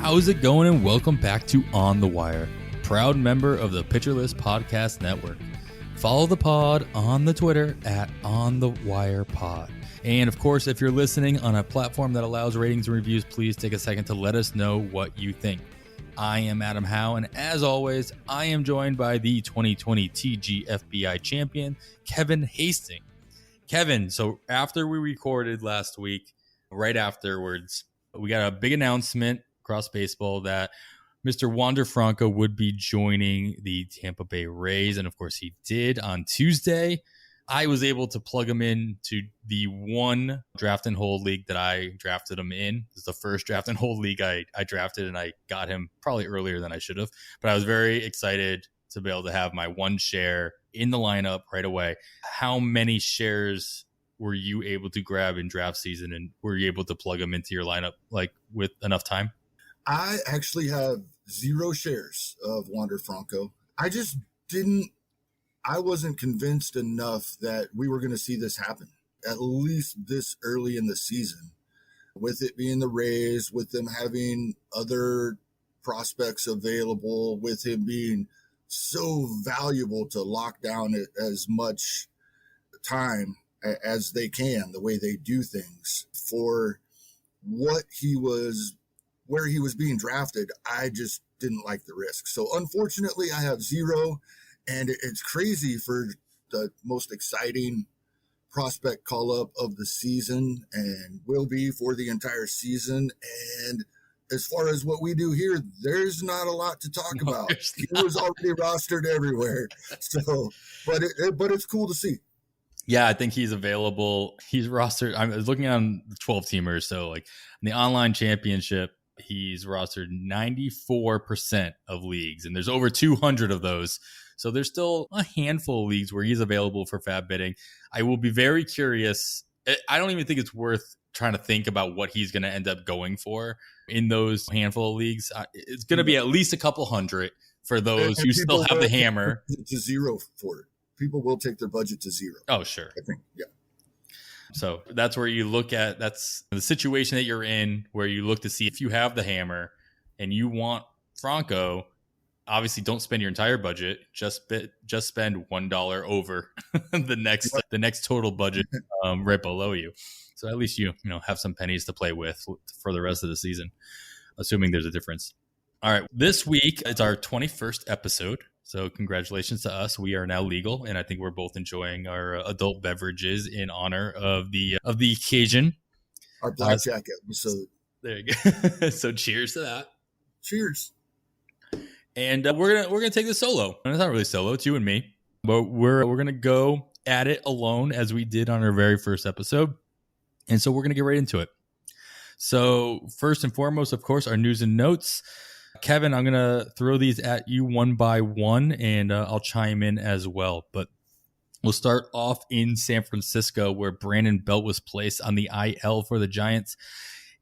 How's it going? And welcome back to On the Wire, proud member of the Pitcher List Podcast Network. Follow the pod on the Twitter at OnTheWirePod. And of course, if you're listening on a platform that allows ratings and reviews, please take a second to let us know what you think. I am Adam Howe, and as always, I am joined by the 2020 TGFBI champion, Kevin Hastings. Kevin, so after we recorded last week, right afterwards, we got a big announcement across baseball that Mr. Wander Franco would be joining the Tampa Bay Rays. And of course he did on Tuesday. I was able to plug him in to the one draft and hold league that I drafted him in. This is the first draft and hold league I drafted, and I got him probably earlier than I should have. But I was very excited to be able to have my one share in the lineup right away. How many shares were you able to grab in draft season, and were you able to plug them into your lineup like with enough time? I actually have 0 shares of Wander Franco. I wasn't convinced enough that we were going to see this happen, at least this early in the season. With it being the Rays, with them having other prospects available, with him being so valuable to lock down as much time as they can, the way they do things, for what he was, where he was being drafted, I just didn't like the risk. So unfortunately, I have 0, and it's crazy for the most exciting prospect call-up of the season, and will be for the entire season. And as far as what we do here, there's not a lot to talk about. He was already rostered everywhere. So, but it's cool to see. Yeah, I think he's available. He's rostered. I was looking on the 12-teamers. So like in the online championship, he's rostered 94% of leagues, and there's over 200 of those. So there's still a handful of leagues where he's available for FAAB bidding. I will be very curious. I don't even think it's worth trying to think about what he's going to end up going for in those handful of leagues. It's going to be at least a couple hundred for those who still have the hammer. To 0 for it. People will take their budget to 0. Oh, sure. I think, yeah. So that's where you look at, that's the situation that you're in, where you look to see if you have the hammer and you want Franco. Obviously, don't spend your entire budget. Just spend $1 over the next total budget right below you. So at least you have some pennies to play with for the rest of the season, assuming there's a difference. All right, this week it's our 21st episode. So congratulations to us. We are now legal, and I think we're both enjoying our adult beverages in honor of the occasion. Our blackjack episode. There you go. So cheers to that. Cheers. And we're gonna take this solo. And it's not really solo. It's you and me, but we're gonna go at it alone as we did on our very first episode. And so we're gonna get right into it. So first and foremost, of course, our news and notes. Kevin, I'm going to throw these at you one by one, and I'll chime in as well. But we'll start off in San Francisco, where Brandon Belt was placed on the IL for the Giants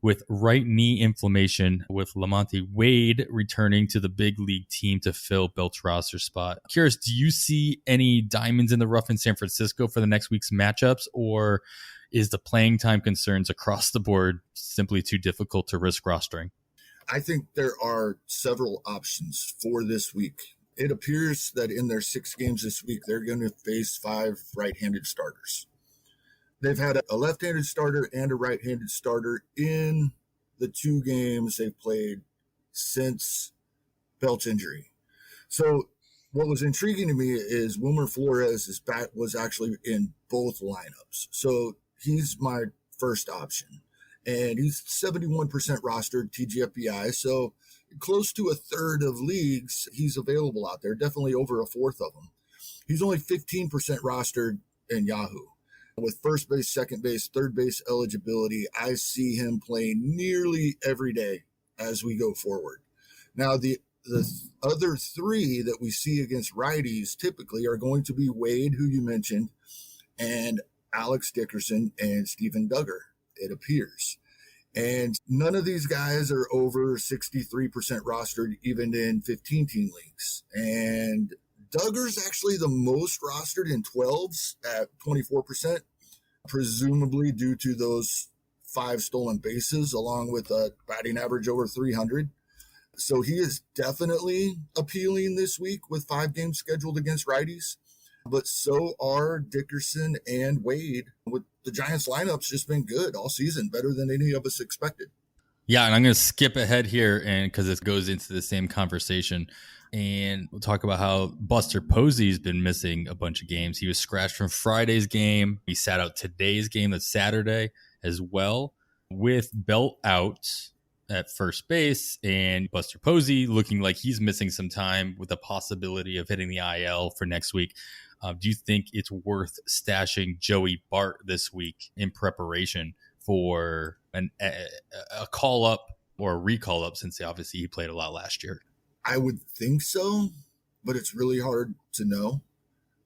with right knee inflammation, with Lamonte Wade returning to the big league team to fill Belt's roster spot. Curious, do you see any diamonds in the rough in San Francisco for the next week's matchups, or is the playing time concerns across the board simply too difficult to risk rostering? I think there are several options for this week. It appears that in their 6 games this week, they're going to face 5 right-handed starters. They've had a left-handed starter and a right-handed starter in the 2 games they've played since Belt's injury. So what was intriguing to me is Wilmer Flores' bat was actually in both lineups. So he's my first option. And he's 71% rostered TGFBI, so close to a third of leagues he's available out there, definitely over a fourth of them. He's only 15% rostered in Yahoo. With first base, second base, third base eligibility, I see him playing nearly every day as we go forward. Now, the other 3 that we see against righties typically are going to be Wade, who you mentioned, and Alex Dickerson and Steven Duggar, it appears. And none of these guys are over 63% rostered, even in 15-team leagues. And Duggar's actually the most rostered in 12s at 24%, presumably due to those 5 stolen bases, along with a batting average over 300. So he is definitely appealing this week with 5 games scheduled against righties. But so are Dickerson and Wade. With the Giants lineup's just been good all season, better than any of us expected. Yeah, and I'm going to skip ahead here and because it goes into the same conversation. And we'll talk about how Buster Posey's been missing a bunch of games. He was scratched from Friday's game. He sat out today's game, that's Saturday as well, with Belt out at first base and Buster Posey looking like he's missing some time with the possibility of hitting the IL for next week. Do you think it's worth stashing Joey Bart this week in preparation for a call up or a recall up, since obviously he played a lot last year? I would think so, but it's really hard to know.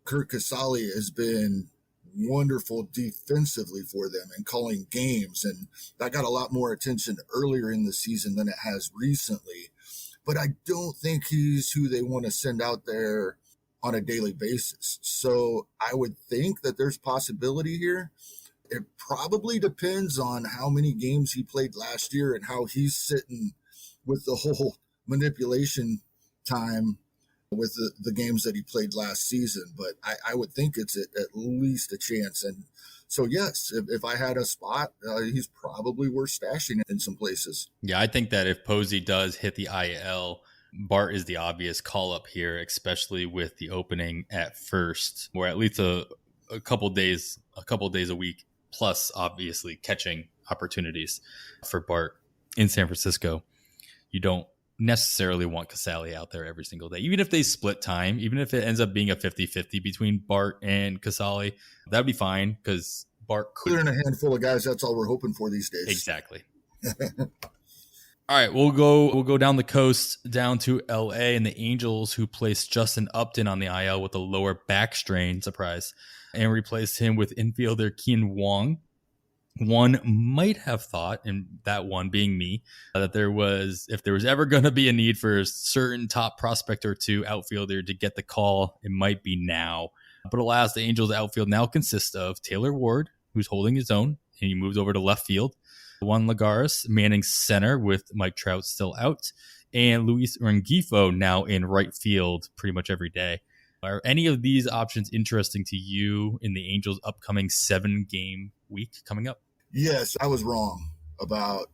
Kurt Casale has been wonderful defensively for them and calling games, and that got a lot more attention earlier in the season than it has recently. But I don't think he's who they want to send out there on a daily basis. So I would think that there's possibility here. It probably depends on how many games he played last year and how he's sitting with the whole manipulation time with the games that he played last season. But I would think it's at least a chance. And so, yes, if I had a spot, he's probably worth stashing in some places. Yeah, I think that if Posey does hit the IL, Bart is the obvious call up here, especially with the opening at first, or at least a couple days a week, plus obviously catching opportunities for Bart in San Francisco. You don't necessarily want Casale out there every single day. Even if they split time, even if it ends up being a 50-50 between Bart and Casale, that'd be fine because Bart could. Clearing a handful of guys, that's all we're hoping for these days. Exactly. All right, we'll go down the coast, down to LA, and the Angels, who placed Justin Upton on the IL with a lower back strain, surprise, and replaced him with infielder Keen Wong. One might have thought, and that one being me, that if there was ever going to be a need for a certain top prospect or two outfielder to get the call, it might be now. But alas, the Angels outfield now consists of Taylor Ward, who's holding his own, and he moves over to left field. Juan Lagares manning center with Mike Trout still out, and Luis Rengifo now in right field pretty much every day. Are any of these options interesting to you in the Angels' upcoming 7-game week coming up? Yes, I was wrong about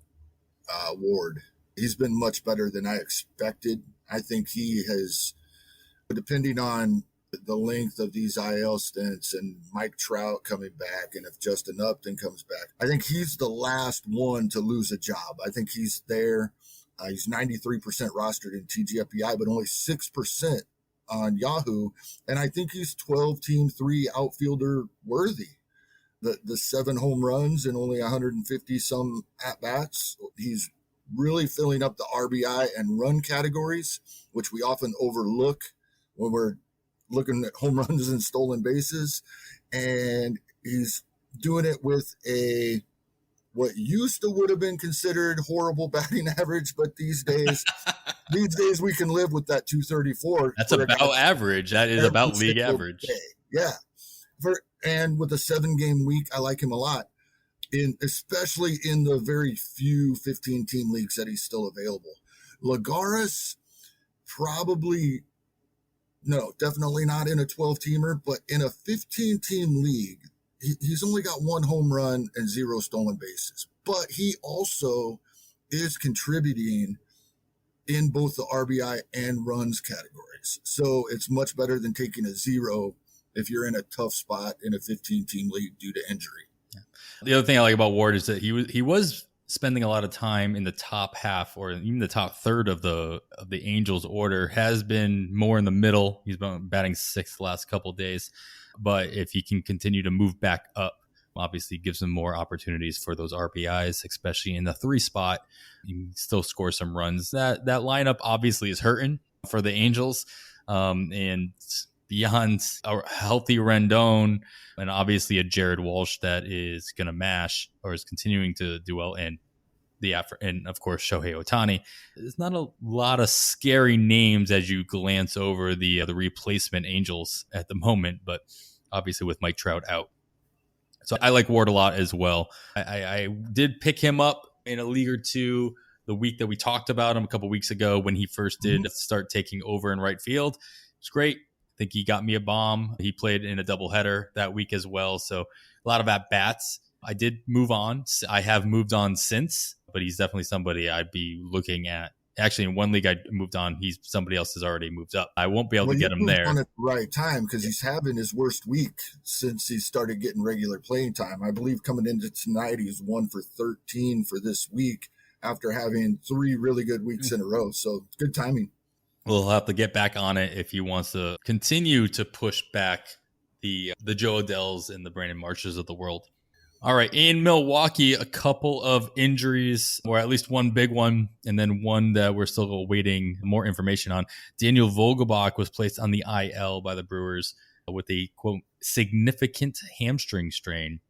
Ward. He's been much better than I expected. I think he has, depending on the length of these IL stints and Mike Trout coming back, and if Justin Upton comes back, I think he's the last one to lose a job. I think he's there. He's 93% rostered in TGFBI, but only 6% on Yahoo. And I think he's 12-team 3 outfielder worthy. The 7 home runs and only 150 some at-bats. He's really filling up the RBI and run categories, which we often overlook when we're looking at home runs and stolen bases. And he's doing it with what used to would have been considered horrible batting average, but these days we can live with that 234. That's about average. That is about league average. Day. Yeah. And with a 7-game week, I like him a lot, especially in the very few 15-team leagues that he's still available. Lagares, definitely not in a 12-teamer, but in a 15-team league, he's only got 1 home run and 0 stolen bases. But he also is contributing in both the RBI and runs categories. So it's much better than taking a 0 if you're in a tough spot in a 15-team league due to injury. Yeah. The other thing I like about Ward is that he was spending a lot of time in the top half or even the top third of the Angels order, has been more in the middle. He's been batting 6th the last couple of days. But if he can continue to move back up, obviously gives him more opportunities for those RBIs, especially in the 3 spot. He can still score some runs. That lineup obviously is hurting for the Angels. And beyond a healthy Rendon and obviously a Jared Walsh that is going to mash or is continuing to do well, and of course Shohei Ohtani, there's not a lot of scary names as you glance over the replacement Angels at the moment, but obviously with Mike Trout out. So I like Ward a lot as well. I did pick him up in a league or two the week that we talked about him a couple weeks ago when he first did start taking over in right field. It's great. I think he got me a bomb. He played in a doubleheader that week as well. So a lot of at-bats. I did move on. I have moved on since, but he's definitely somebody I'd be looking at. Actually, in one league I moved on. Somebody else has already moved up. I won't be able to get him there. On at the right time because he's having his worst week since he started getting regular playing time. I believe coming into tonight, he's 1 for 13 for this week after having 3 really good weeks in a row. So good timing. We'll have to get back on it if he wants to continue to push back the Joe Adells and the Brandon Marshes of the world. All right, in Milwaukee, a couple of injuries, or at least one big one, and then one that we're still awaiting more information on. Daniel Vogelbach was placed on the IL by the Brewers with a, quote, significant hamstring strain.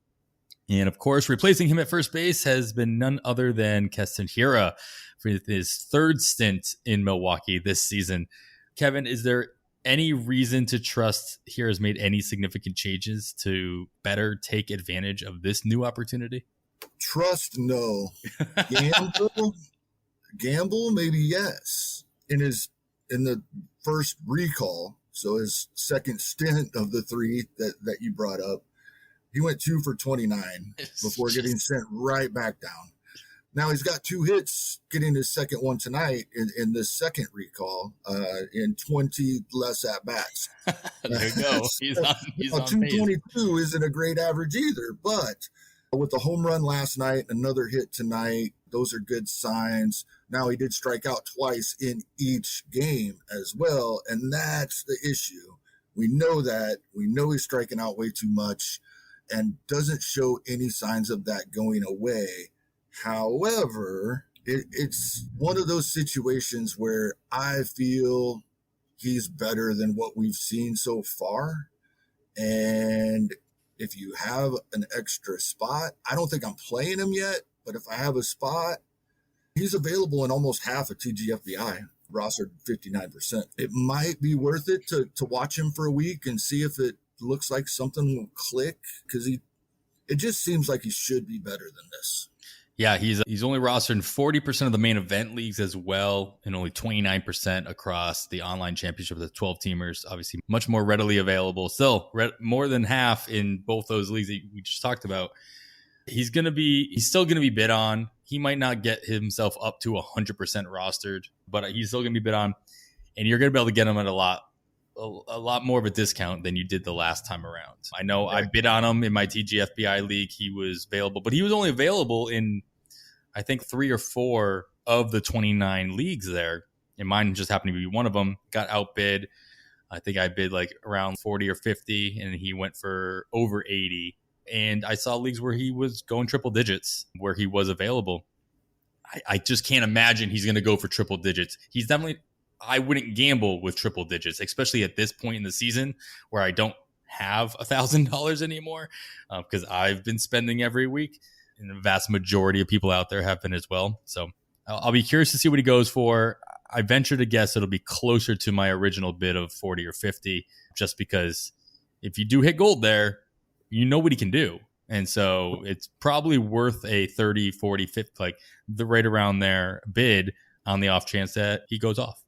And, of course, replacing him at first base has been none other than Keston Hiura for his third stint in Milwaukee this season. Kevin, is there any reason to trust here has made any significant changes to better take advantage of this new opportunity? Trust, no. Gamble, maybe yes. In the first recall, so his second stint of the 3 that you brought up, he went 2 for 29 before getting sent right back down. Now he's got 2 hits, getting his second one tonight in this second recall, in 20 less at bats. There you go. He's on 222 isn't a great average either, but with the home run last night, another hit tonight, those are good signs. Now he did strike out twice in each game as well, and that's the issue. We know that. We know he's striking out way too much and doesn't show any signs of that going away. However, it's one of those situations where I feel he's better than what we've seen so far. And if you have an extra spot, I don't think I'm playing him yet, but if I have a spot, he's available in almost half of TGFBI, rostered 59%. It might be worth it to watch him for a week and see if it looks like something will click, because it just seems like he should be better than this. Yeah, he's only rostered in 40% of the main event leagues as well, and only 29% across the online championship of the 12 teamers. Obviously, much more readily available. Still, more than half in both those leagues that we just talked about. He's still going to be bid on. He might not get himself up to 100% rostered, but he's still going to be bid on, and you're going to be able to get him at a lot more of a discount than you did the last time around. I know I bid on him in my TGFBI league. He was available, but he was only available in, I think, 3 or 4 of the 29 leagues there. And mine just happened to be one of them. Got outbid. I think I bid like around 40 or 50, and he went for over 80. And I saw leagues where he was going triple digits, where he was available. I just can't imagine he's going to go for triple digits. He's definitely... I wouldn't gamble with triple digits, especially at this point in the season where I don't have $1,000 anymore, because I've been spending every week, and the vast majority of people out there have been as well. So I'll be curious to see what he goes for. I venture to guess it'll be closer to my original bid of 40 or 50, just because if you do hit gold there, you know what he can do. And so it's probably worth a 30, 40, 50, like the right around there bid on the off chance that he goes off.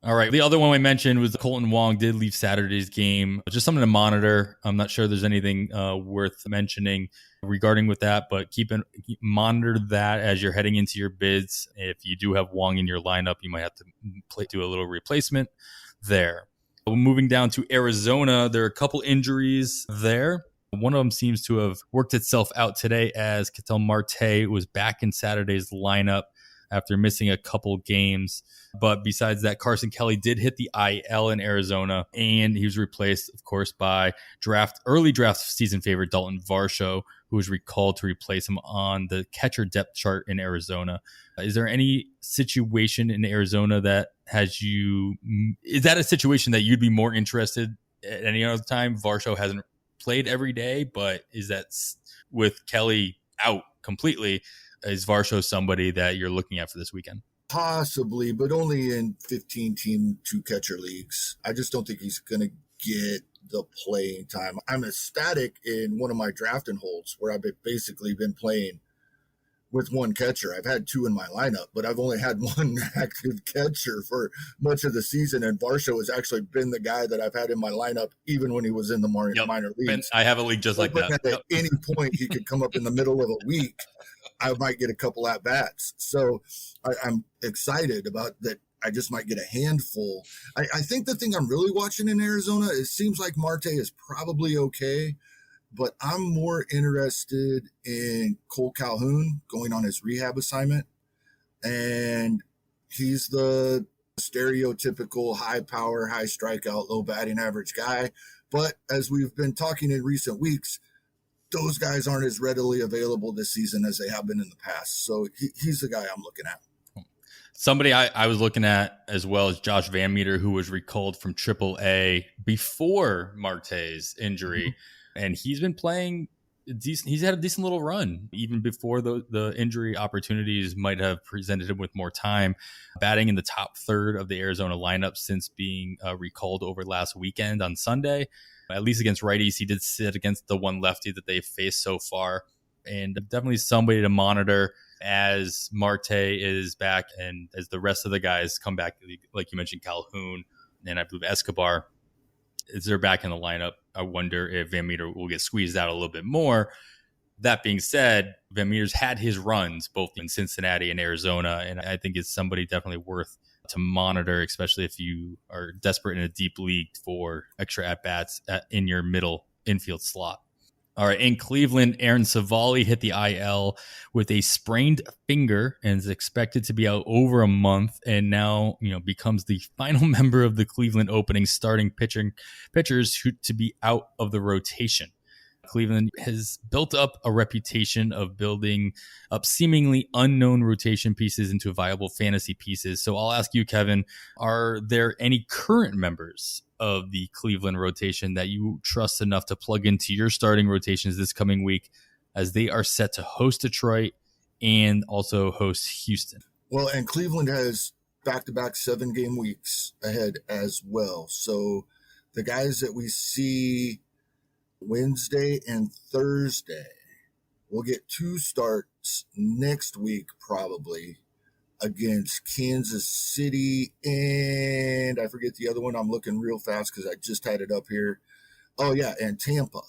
All right. The other one I mentioned was Colton Wong did leave Saturday's game. Just something to monitor. I'm not sure there's anything worth mentioning regarding with that, but monitor that as you're heading into your bids. If you do have Wong in your lineup, you might have to do a little replacement there. Moving down to Arizona, there are a couple injuries there. One of them seems to have worked itself out today, as Ketel Marte was back in Saturday's lineup after missing a couple games. But besides that, Carson Kelly did hit the IL in Arizona, and he was replaced, of course, by early draft season favorite Daulton Varsho, who was recalled to replace him on the catcher depth chart in Arizona. Is there any situation in Arizona that is that a situation that you'd be more interested at any other time? Varsho hasn't played every day, but is that with Kelly out completely, is Varsho somebody that you're looking at for this weekend? Possibly, but only in 15-team 2-catcher leagues. I just don't think he's going to get the playing time. I'm ecstatic in one of my draft and holds where I've basically been playing with one catcher. I've had two in my lineup, but I've only had one active catcher for much of the season. And Varsho has actually been the guy that I've had in my lineup, even when he was in the minor leagues. I have a league just like that. At any point, he could come up in the middle of a week. I might get a couple at bats. So I'm excited about that. I just might get a handful. I think the thing I'm really watching in Arizona, it seems like Marte is probably okay, but I'm more interested in Cole Calhoun going on his rehab assignment. And he's the stereotypical high power, high strikeout, low batting average guy. But as we've been talking in recent weeks, those guys aren't as readily available this season as they have been in the past. So he's the guy I'm looking at. Somebody I was looking at as well as Josh Van Meter, who was recalled from AAA before Marte's injury. Mm-hmm. And he's been playing decent. He's had a decent little run even before the injury opportunities might have presented him with more time. Batting in the top third of the Arizona lineup since being recalled over last weekend on Sunday. At least against righties, he did sit against the one lefty that they've faced so far. And definitely somebody to monitor as Marte is back and as the rest of the guys come back, like you mentioned, Calhoun and I believe Escobar, as they're back in the lineup. I wonder if Van Meter will get squeezed out a little bit more. That being said, Van Meter's had his runs both in Cincinnati and Arizona, and I think it's somebody definitely worth to monitor, especially if you are desperate in a deep league for extra at-bats in your middle infield slot. All right, in Cleveland, Aaron Savali hit the IL with a sprained finger and is expected to be out over a month, and now becomes the final member of the Cleveland opening starting pitchers to be out of the rotation. Cleveland has built up a reputation of building up seemingly unknown rotation pieces into viable fantasy pieces. So I'll ask you, Kevin, are there any current members of the Cleveland rotation that you trust enough to plug into your starting rotations this coming week, as they are set to host Detroit and also host Houston? Well, and Cleveland has back-to-back 7-game weeks ahead as well. So the guys that we see Wednesday and Thursday, we'll get 2 starts next week probably against Kansas City, and I forget the other one. I'm looking real fast because I just had it up here. Oh yeah, and Tampa.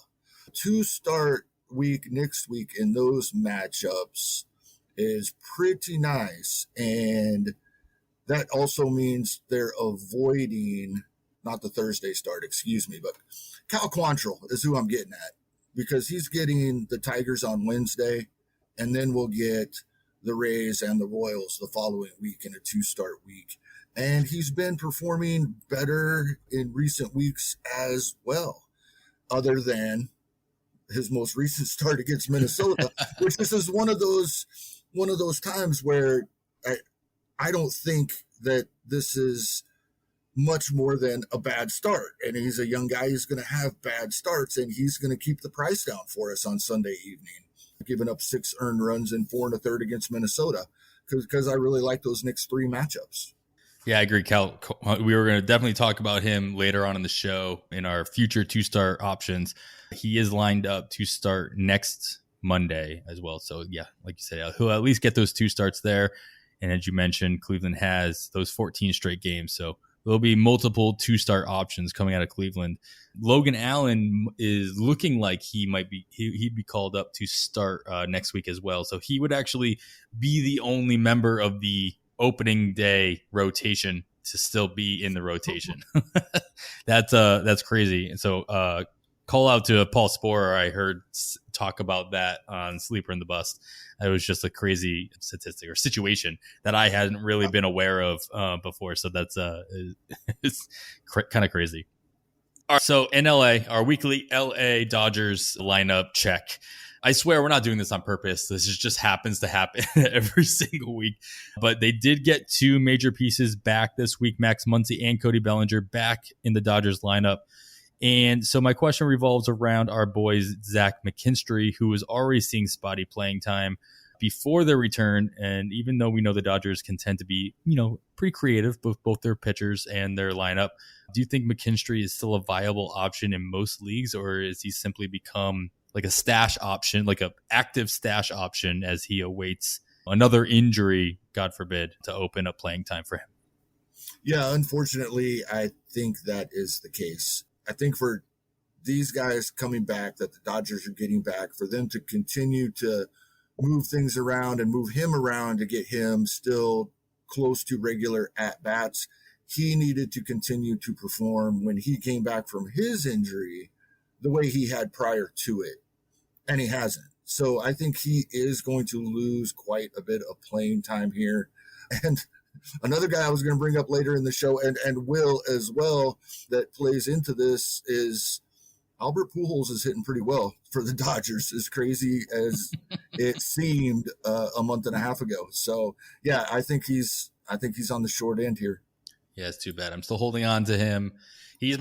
2 start week next week in those matchups is pretty nice, and that also means they're avoiding not the Thursday start, excuse me, but Cal Quantrill is who I'm getting at, because he's getting the Tigers on Wednesday, and then we'll get the Rays and the Royals the following week in a 2-start week. And he's been performing better in recent weeks as well, other than his most recent start against Minnesota, which this is one of those times where I don't think that this is much more than a bad start. And he's a young guy who's going to have bad starts, and he's going to keep the price down for us on Sunday evening, giving up 6 earned runs in 4 1/3 against Minnesota, because I really like those next 3 matchups. Yeah, I agree, Cal. We were going to definitely talk about him later on in the show in our future 2-star options. He is lined up to start next Monday as well. So yeah, like you said, he'll at least get those 2 starts there. And as you mentioned, Cleveland has those 14 straight games. So there'll be multiple 2-star options coming out of Cleveland. Logan Allen is looking like he'd be called up to start next week as well. So he would actually be the only member of the opening day rotation to still be in the rotation. That's crazy. And so call out to Paul Sporer. I heard talk about that on Sleeper in the Bust. It was just a crazy statistic or situation that I hadn't really been aware of before. So that's it's kind of crazy. All right, so in LA, our weekly LA Dodgers lineup check. I swear we're not doing this on purpose. This just happens to happen every single week. But they did get 2 major pieces back this week, Max Muncy and Cody Bellinger, back in the Dodgers lineup. And so my question revolves around our boys, Zach McKinstry, who was already seeing spotty playing time before their return. And even though we know the Dodgers can tend to be, pretty creative, both their pitchers and their lineup, do you think McKinstry is still a viable option in most leagues, or is he simply become a stash option, like a active stash option as he awaits another injury, God forbid, to open up playing time for him. Yeah, unfortunately, I think that is the case. I think for these guys coming back, that the Dodgers are getting back, for them to continue to move things around and move him around to get him still close to regular at-bats, he needed to continue to perform when he came back from his injury the way he had prior to it, and he hasn't. So I think he is going to lose quite a bit of playing time here. And another guy I was going to bring up later in the show, and will as well, that plays into this, is Albert Pujols is hitting pretty well for the Dodgers, as crazy as it seemed a month and a half ago. So yeah, I think he's on the short end here. Yeah, it's too bad. I'm still holding on to him. He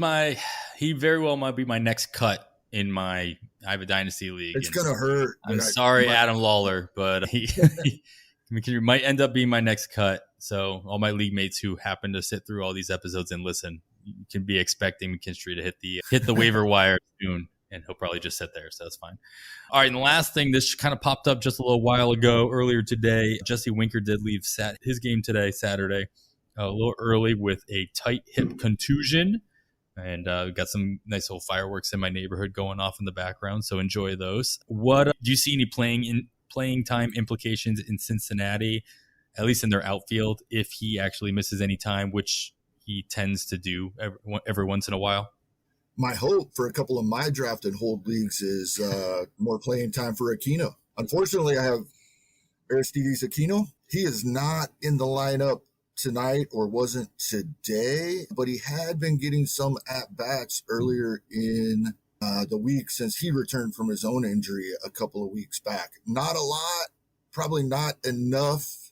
very well might be my next cut in I have a dynasty league. It's going to hurt. I'm sorry, Adam Lawler, but he might end up being my next cut. So all my league mates who happen to sit through all these episodes and listen, you can be expecting McKinstry to hit the waiver wire soon, and he'll probably just sit there. So that's fine. All right. And the last thing, this kind of popped up just a little while ago, earlier today. Jesse Winker did leave his game today, Saturday, a little early with a tight hip contusion. And we've got some nice little fireworks in my neighborhood going off in the background, so enjoy those. What do you see any playing time implications in Cincinnati, at least in their outfield, if he actually misses any time, which he tends to do every once in a while? My hope for a couple of my draft and hold leagues is more playing time for Aquino. Unfortunately, I have Aristides Aquino. He is not in the lineup tonight, or wasn't today, but he had been getting some at-bats earlier in the week since he returned from his own injury a couple of weeks back. Not a lot, probably not enough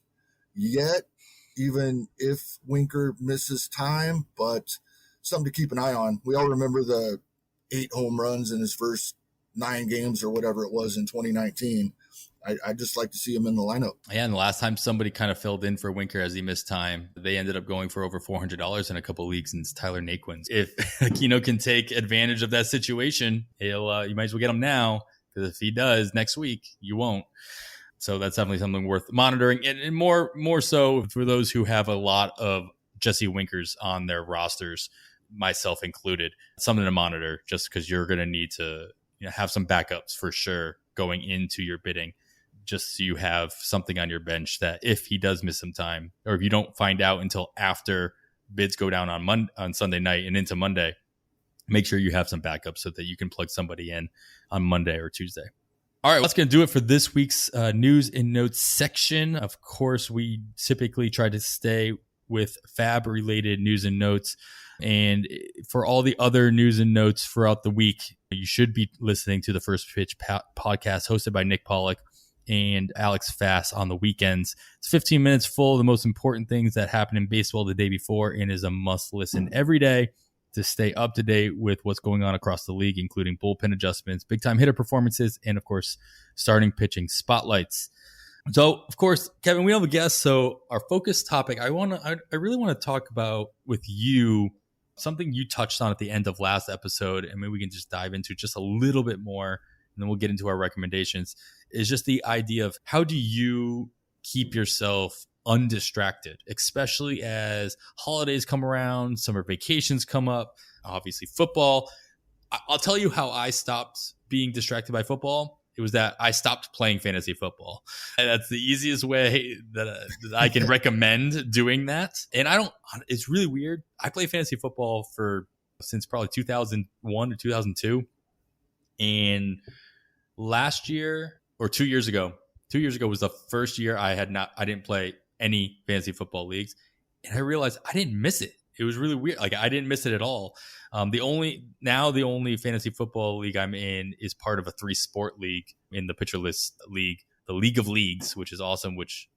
yet, even if Winker misses time, but something to keep an eye on. We all remember the 8 home runs in his first 9 games or whatever it was in 2019. I'd just like to see him in the lineup. Yeah, and the last time somebody kind of filled in for Winker as he missed time, they ended up going for over $400 in a couple of leagues, and it's Tyler Naquin. If Aquino can take advantage of that situation, you might as well get him now, because if he does next week, you won't. So that's definitely something worth monitoring, and more so for those who have a lot of Jesse Winkers on their rosters, myself included. Something to monitor, just because you're going to need to have some backups for sure going into your bidding, just so you have something on your bench that if he does miss some time, or if you don't find out until after bids go down on Sunday night and into Monday, make sure you have some backups so that you can plug somebody in on Monday or Tuesday. All right, that's going to do it for this week's news and notes section. Of course, we typically try to stay with FAAB related news and notes. And for all the other news and notes throughout the week, you should be listening to the First Pitch podcast hosted by Nick Pollock and Alex Fass on the weekends. It's 15 minutes full of the most important things that happen in baseball the day before, and is a must listen every day to stay up to date with what's going on across the league, including bullpen adjustments, big time hitter performances, and of course, starting pitching spotlights. So, of course, Kevin, we have a guest. So our focus topic, I really want to talk about with you something you touched on at the end of last episode, and maybe we can just dive into just a little bit more, and then we'll get into our recommendations, is just the idea of how do you keep yourself undistracted, especially as holidays come around, summer vacations come up, obviously football. I'll tell you how I stopped being distracted by football. It was that I stopped playing fantasy football. And that's the easiest way that I can recommend doing that. And it's really weird. I play fantasy football since probably 2001 or 2002. And last year or 2 years ago was the first year I didn't play any fantasy football leagues. And I realized I didn't miss it. It was really weird. Like, I didn't miss it at all. The only fantasy football league I'm in is part of a 3-sport league in the Pitcher List League, the League of Leagues, which is awesome, which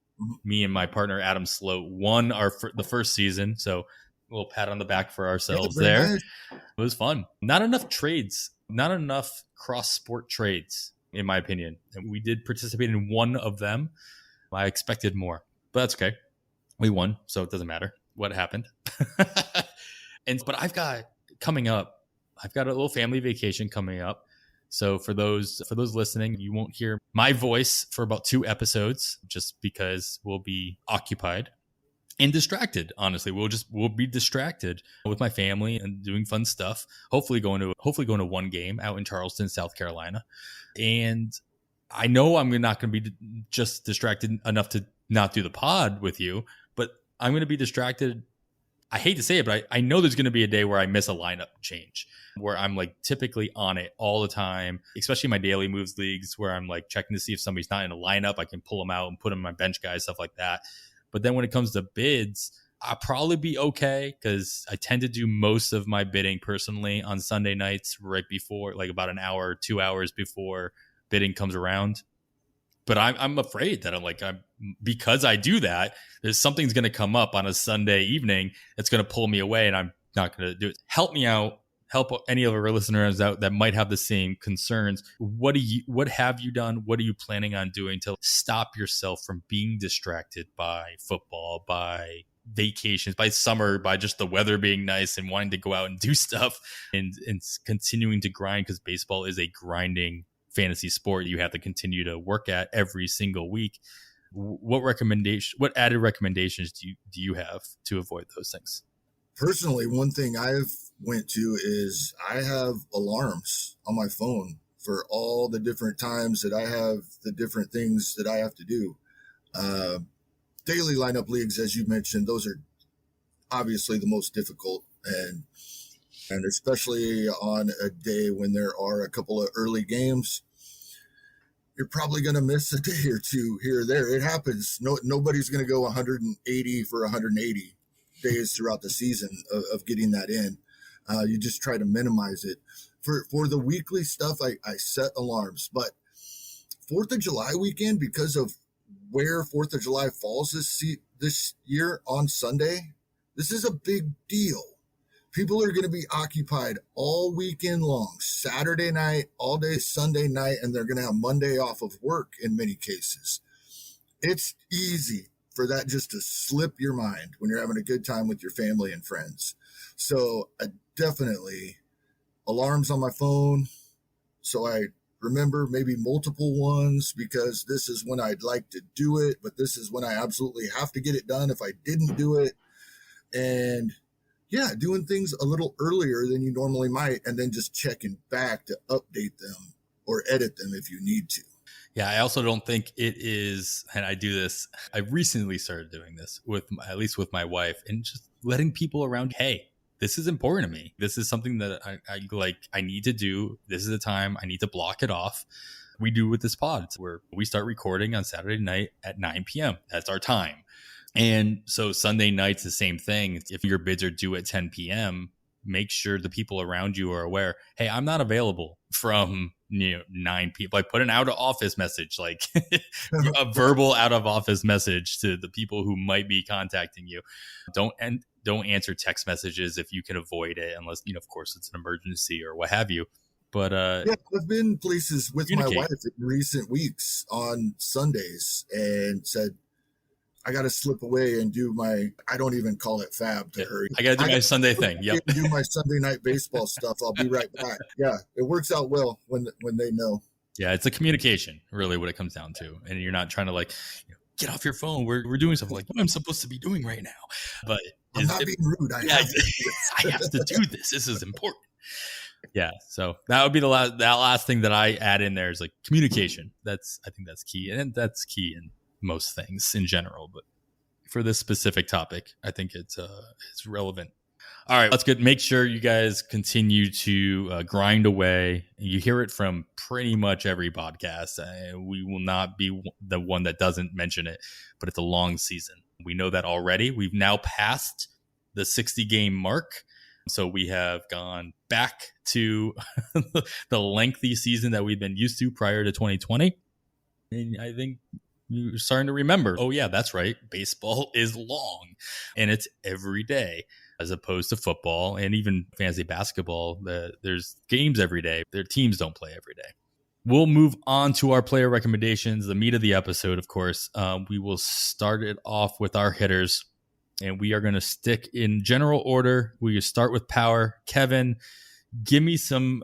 me and my partner Adam Sloat won the first season. So a little pat on the back for ourselves there. Nice. It was fun. Not enough trades, not enough cross-sport trades, in my opinion. And we did participate in one of them. I expected more, but that's okay. We won, so it doesn't matter what happened. But I've got a little family vacation coming up. So for those listening, you won't hear my voice for about 2 episodes just because we'll be occupied and distracted. Honestly, we'll be distracted with my family and doing fun stuff. Hopefully going to one game out in Charleston, South Carolina. And I know I'm not going to be just distracted enough to not do the pod with you, but I'm going to be distracted. I hate to say it, but I know there's going to be a day where I miss a lineup change, where I'm like typically on it all the time, especially my daily moves leagues, where I'm like checking to see if somebody's not in a lineup. I can pull them out and put them on my bench guys, stuff like that. But then when it comes to bids, I'll probably be okay because I tend to do most of my bidding personally on Sunday nights right before, like about an hour or 2 hours before bidding comes around. But I'm afraid that because I do that, there's something's going to come up on a Sunday evening that's going to pull me away, and I'm not going to do it. Help me out. Help any of our listeners out that might have the same concerns. What have you done? What are you planning on doing to stop yourself from being distracted by football, by vacations, by summer, by just the weather being nice and wanting to go out and do stuff and continuing to grind, because baseball is a grinding fantasy sport you have to continue to work at every single week. What added recommendations do you have to avoid those things? Personally, one thing I've went to is I have alarms on my phone for all the different times that I have the different things that I have to do. Daily lineup leagues, as you mentioned, those are obviously the most difficult, and especially on a day when there are a couple of early games, you're probably going to miss a day or two here or there. It happens. Nobody's going to go 180 for 180 days throughout the season of getting that in. You just try to minimize it. For the weekly stuff, I set alarms. But 4th of July weekend, because of where 4th of July falls this year on Sunday, this is a big deal. People are going to be occupied all weekend long, Saturday night, all day Sunday night, and they're going to have Monday off of work in many cases. It's easy for that just to slip your mind when you're having a good time with your family and friends. So definitely alarms on my phone, so I remember maybe multiple ones, because this is when I'd like to do it, but this is when I absolutely have to get it done if I didn't do it. And yeah, doing things a little earlier than you normally might, and then just checking back to update them or edit them if you need to. Yeah, I also don't think it is, and I do this, I recently started doing this at least with my wife, and just letting people around, hey, this is important to me. This is something that I need to do. This is the time I need to block it off. We do with this pod, where we start recording on Saturday night at 9 p.m. That's our time. And so Sunday night's the same thing. If your bids are due at 10 p.m., make sure the people around you are aware, hey, I'm not available from 9 p.m. Like, put an out of office message, like a verbal out of office message to the people who might be contacting you. Don't answer text messages if you can avoid it, unless, of course, it's an emergency or what have you. But yeah, I've been places with my wife in recent weeks on Sundays and said, I got to slip away and do I don't even call it FAAB to her. I got to do my Sunday thing. Yep. Do my Sunday night baseball stuff. I'll be right back. Yeah, it works out well when they know. Yeah, it's a communication, really, what it comes down to. And you're not trying to get off your phone. We're doing something like what I'm supposed to be doing right now. But I'm not being rude. I have to do this. This is important. Yeah, so that would be that last thing that I add in there is communication. I think that's key, and that's key in most things in general, but for this specific topic, I think it's relevant. All right, let's make sure you guys continue to grind away. You hear it from pretty much every podcast. We will not be the one that doesn't mention it, but it's a long season. We know that already. We've now passed the 60 game mark. So we have gone back to the lengthy season that we've been used to prior to 2020. And I think you're starting to remember, oh yeah, that's right. Baseball is long and it's every day, as opposed to football and even fantasy basketball. There's games every day. Their teams don't play every day. We'll move on to our player recommendations, the meat of the episode, of course. We will start it off with our hitters, and we are going to stick in general order. We start with power. Kevin, give me some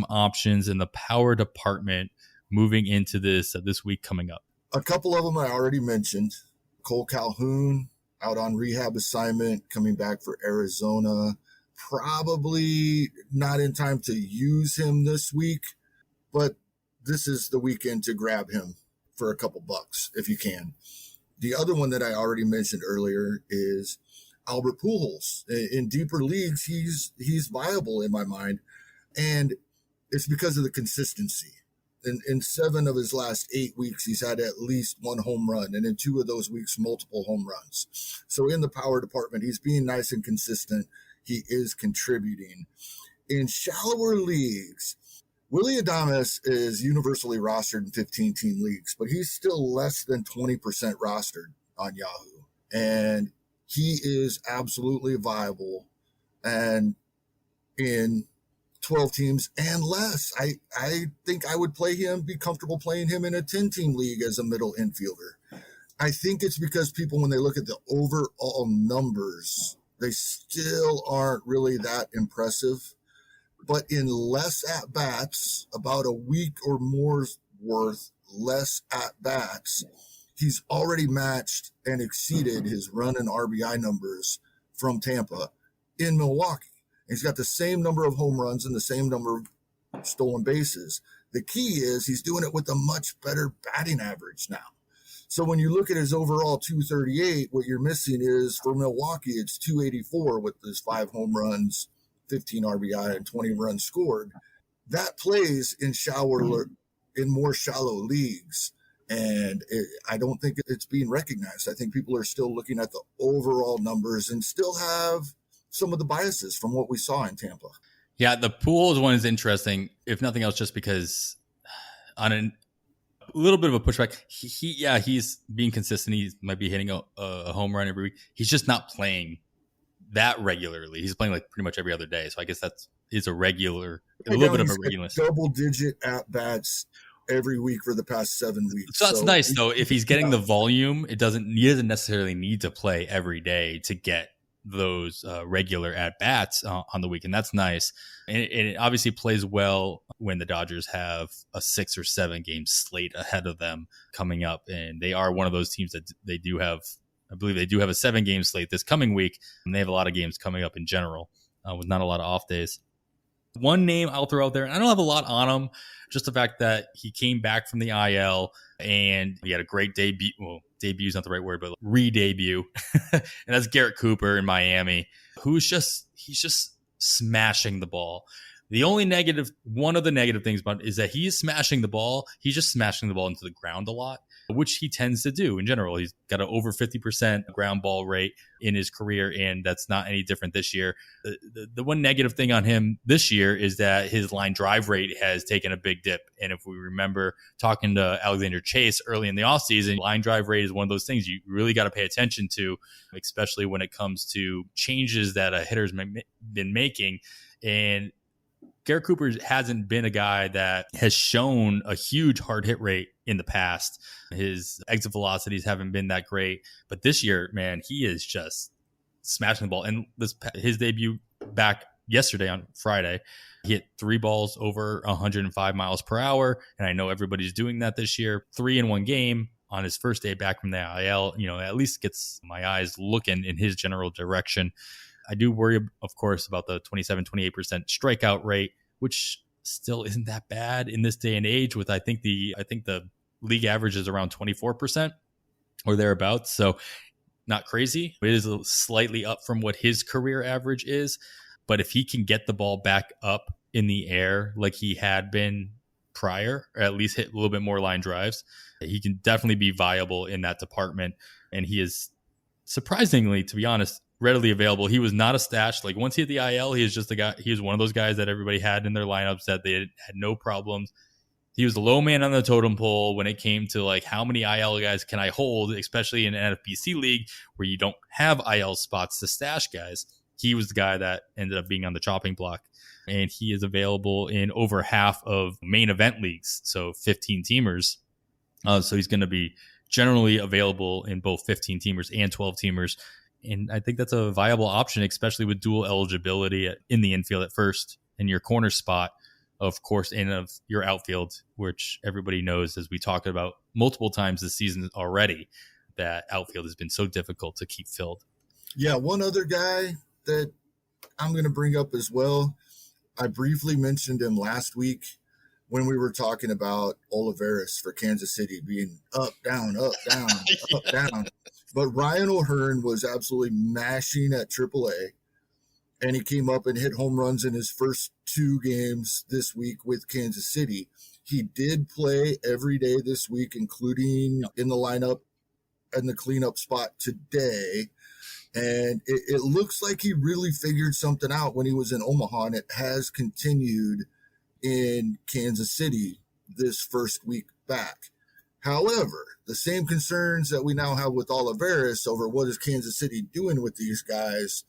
options in the power department moving into this week coming up. A couple of them I already mentioned. Cole Calhoun out on rehab assignment, coming back for Arizona. Probably not in time to use him this week, but this is the weekend to grab him for a couple bucks if you can. The other one that I already mentioned earlier is Albert Pujols. In deeper leagues, he's viable in my mind, and it's because of the consistency. In 7 of his last 8 weeks, he's had at least 1 home run, and in 2 of those weeks, multiple home runs. So in the power department, he's being nice and consistent. He is contributing. In shallower leagues, Willy Adames is universally rostered in 15-team leagues, but he's still less than 20% rostered on Yahoo. And he is absolutely viable. And in 12 teams and less, I think I would be comfortable playing him in a 10-team league as a middle infielder. I think it's because people, when they look at the overall numbers, they still aren't really that impressive. But in less at-bats, about a week or more's worth less at-bats, he's already matched and exceeded his run and RBI numbers from Tampa in Milwaukee. He's got the same number of home runs and the same number of stolen bases. The key is he's doing it with a much better batting average now. So when you look at his overall 238, what you're missing is for Milwaukee, it's 284 with his 5 home runs, 15 RBI, and 20 runs scored. That plays in more shallow leagues. And I don't think it's being recognized. I think people are still looking at the overall numbers and still have some of the biases from what we saw in Tampa. Yeah, the Pujols one is interesting, if nothing else, just because on a little bit of a pushback, he's being consistent. He might be hitting a home run every week. He's just not playing that regularly. He's playing like pretty much every other day. So I guess is a little bit of a regularness. Double-digit at-bats every week for the past 7 weeks. So that's nice, though. If he's getting the volume, he doesn't necessarily need to play every day to get those regular at-bats on the weekend. That's nice. And it obviously plays well when the Dodgers have a 6 or 7 game slate ahead of them coming up. And they are one of those teams that I believe they do have a 7 game slate this coming week. And they have a lot of games coming up in general with not a lot of off days. One name I'll throw out there, and I don't have a lot on him, just the fact that he came back from the IL and he had a great debut. Well, debut is not the right word, but re-debut. And that's Garrett Cooper in Miami, he's just smashing the ball. One of the negative things about it is that he is smashing the ball. He's just smashing the ball into the ground a lot, which he tends to do in general. He's got an over 50% ground ball rate in his career, and that's not any different this year. The one negative thing on him this year is that his line drive rate has taken a big dip. And if we remember talking to Alexander Chase early in the offseason, line drive rate is one of those things you really got to pay attention to, especially when it comes to changes that a hitter's been making. And Garrett Cooper hasn't been a guy that has shown a huge hard hit rate in the past. His exit velocities haven't been that great. But this year, man, he is just smashing the ball. And his debut back yesterday on Friday, he hit 3 balls over 105 miles per hour. And I know everybody's doing that this year. 3 in 1 game on his first day back from the IL, at least gets my eyes looking in his general direction. I do worry, of course, about the 27-28% strikeout rate, which still isn't that bad in this day and age. With I think the league average is around 24% or thereabouts, so not crazy. It is slightly up from what his career average is, but if he can get the ball back up in the air like he had been prior, or at least hit a little bit more line drives, he can definitely be viable in that department. And he is surprisingly, to be honest, readily available. He was not a stash. Like once he hit the IL, he is just a guy. He was one of those guys that everybody had in their lineups that they had no problems. He was the low man on the totem pole when it came to like how many IL guys can I hold, especially in an NFBC league where you don't have IL spots to stash guys. He was the guy that ended up being on the chopping block, and he is available in over half of main event leagues, so 15 teamers. So he's going to be generally available in both 15 teamers and 12 teamers. And I think that's a viable option, especially with dual eligibility in the infield at first. and your corner spot, of course, and of your outfield, which everybody knows, as we talked about multiple times this season already, that outfield has been so difficult to keep filled. Yeah, one other guy that I'm going to bring up as well, I briefly mentioned him last week when we were talking about Olivares for Kansas City being up, down, up, down, up, down. But Ryan O'Hearn was absolutely mashing at AAA, and he came up and hit home runs in his first 2 games this week with Kansas City. He did play every day this week, including in the lineup and the cleanup spot today. And it looks like he really figured something out when he was in Omaha, and it has continued in Kansas City this first week back. However, the same concerns that we now have with Olivares over what is Kansas City doing with these guys,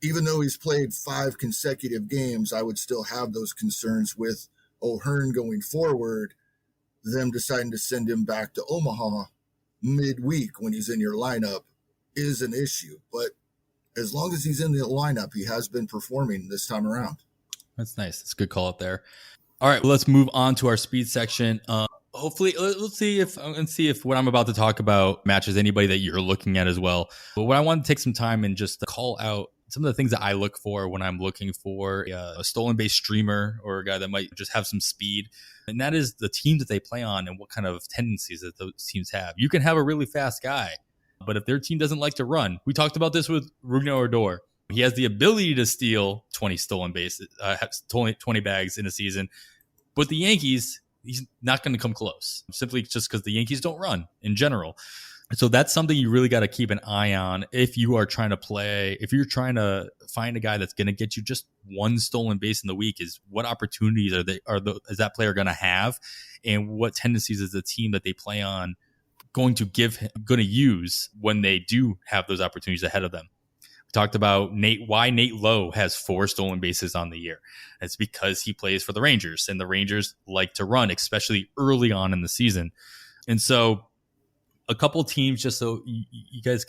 even though he's played 5 consecutive games, I would still have those concerns with O'Hearn going forward, them deciding to send him back to Omaha midweek when he's in your lineup is an issue. But as long as he's in the lineup, he has been performing this time around. That's nice. That's a good call up there. All right, well, let's move on to our speed section. Hopefully, let's see if what I'm about to talk about matches anybody that you're looking at as well. But what I want to take some time and just call out some of the things that I look for when I'm looking for a stolen base streamer or a guy that might just have some speed. And that is the team that they play on and what kind of tendencies that those teams have. You can have a really fast guy, but if their team doesn't like to run, we talked about this with Rougned Odor. He has the ability to steal 20 stolen bases, 20 bags in a season. But the Yankees, he's not going to come close, simply just because the Yankees don't run in general. So that's something you really got to keep an eye on if you are trying to play. If you're trying to find a guy that's going to get you just 1 stolen base in the week, is what opportunities is that player going to have, and what tendencies is the team that they play on going to use when they do have those opportunities ahead of them. We talked about why Nate Lowe has 4 stolen bases on the year. It's because he plays for the Rangers, and the Rangers like to run, especially early on in the season. And so a couple teams, just so you guys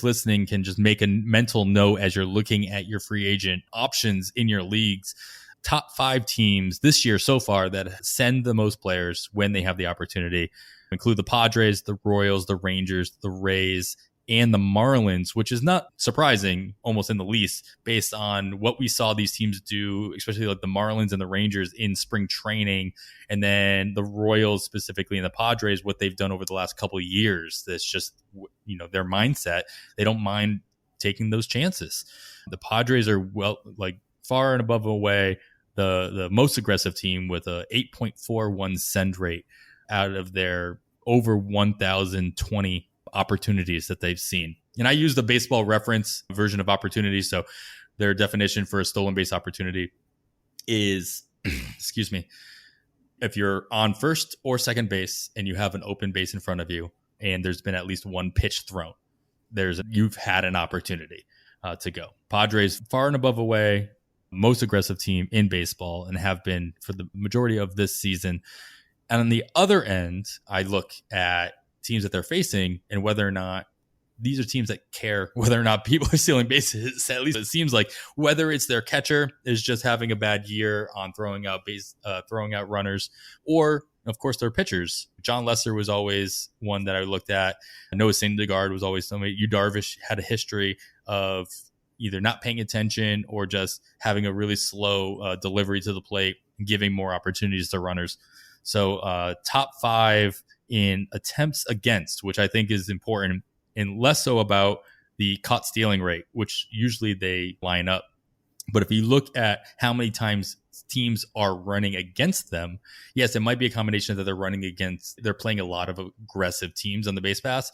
listening can just make a mental note as you're looking at your free agent options in your leagues. Top 5 teams this year so far that send the most players when they have the opportunity include the Padres, the Royals, the Rangers, the Rays, and the Marlins, which is not surprising almost in the least based on what we saw these teams do, especially like the Marlins and the Rangers in spring training, and then the Royals specifically and the Padres, what they've done over the last couple of years. That's just, their mindset. They don't mind taking those chances. The Padres are far and above away the most aggressive team with a 8.41 send rate out of their over 1,020 opportunities that they've seen. And I use the baseball reference version of opportunity. So their definition for a stolen base opportunity is, if you're on first or second base and you have an open base in front of you and there's been at least 1 pitch thrown, you've had an opportunity to go. Padres far and above away, most aggressive team in baseball and have been for the majority of this season. And on the other end, I look at teams that they're facing and whether or not these are teams that care whether or not people are stealing bases. At least it seems like, whether it's their catcher is just having a bad year on throwing out runners, or of course their pitchers. John Lester was always one that I looked at. Noah Syndergaard was always somebody. Yu Darvish had a history of either not paying attention or just having a really slow delivery to the plate, giving more opportunities to runners. So top 5 in attempts against, which I think is important, and less so about the caught stealing rate, which usually they line up. But if you look at how many times teams are running against them, yes, it might be a combination that they're playing a lot of aggressive teams on the base pass,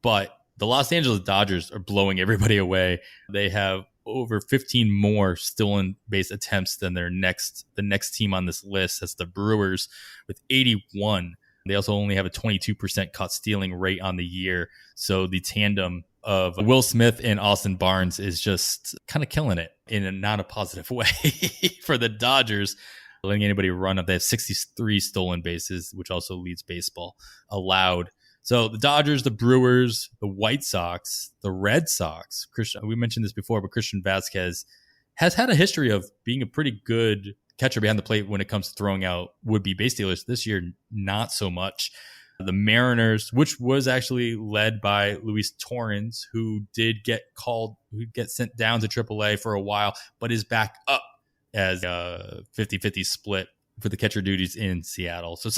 but the Los Angeles Dodgers are blowing everybody away. They have over 15 more stolen base attempts than the next team on this list. That's the Brewers with 81. They also only have a 22% caught stealing rate on the year. So the tandem of Will Smith and Austin Barnes is just kind of killing it in a not a positive way for the Dodgers, letting anybody run up. They have 63 stolen bases, which also leads baseball allowed. So the Dodgers, the Brewers, the White Sox, the Red Sox, we mentioned this before, but Christian Vasquez has had a history of being a pretty good catcher behind the plate when it comes to throwing out would-be base stealers. This year, not so much. The Mariners, which was actually led by Luis Torrens, who did get sent down to AAA for a while, but is back up as a 50-50 split for the catcher duties in Seattle. So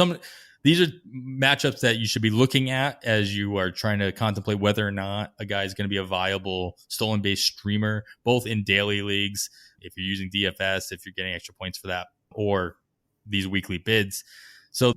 these are matchups that you should be looking at as you are trying to contemplate whether or not a guy is going to be a viable stolen base streamer, both in daily leagues, if you're using DFS, if you're getting extra points for that, or these weekly bids. So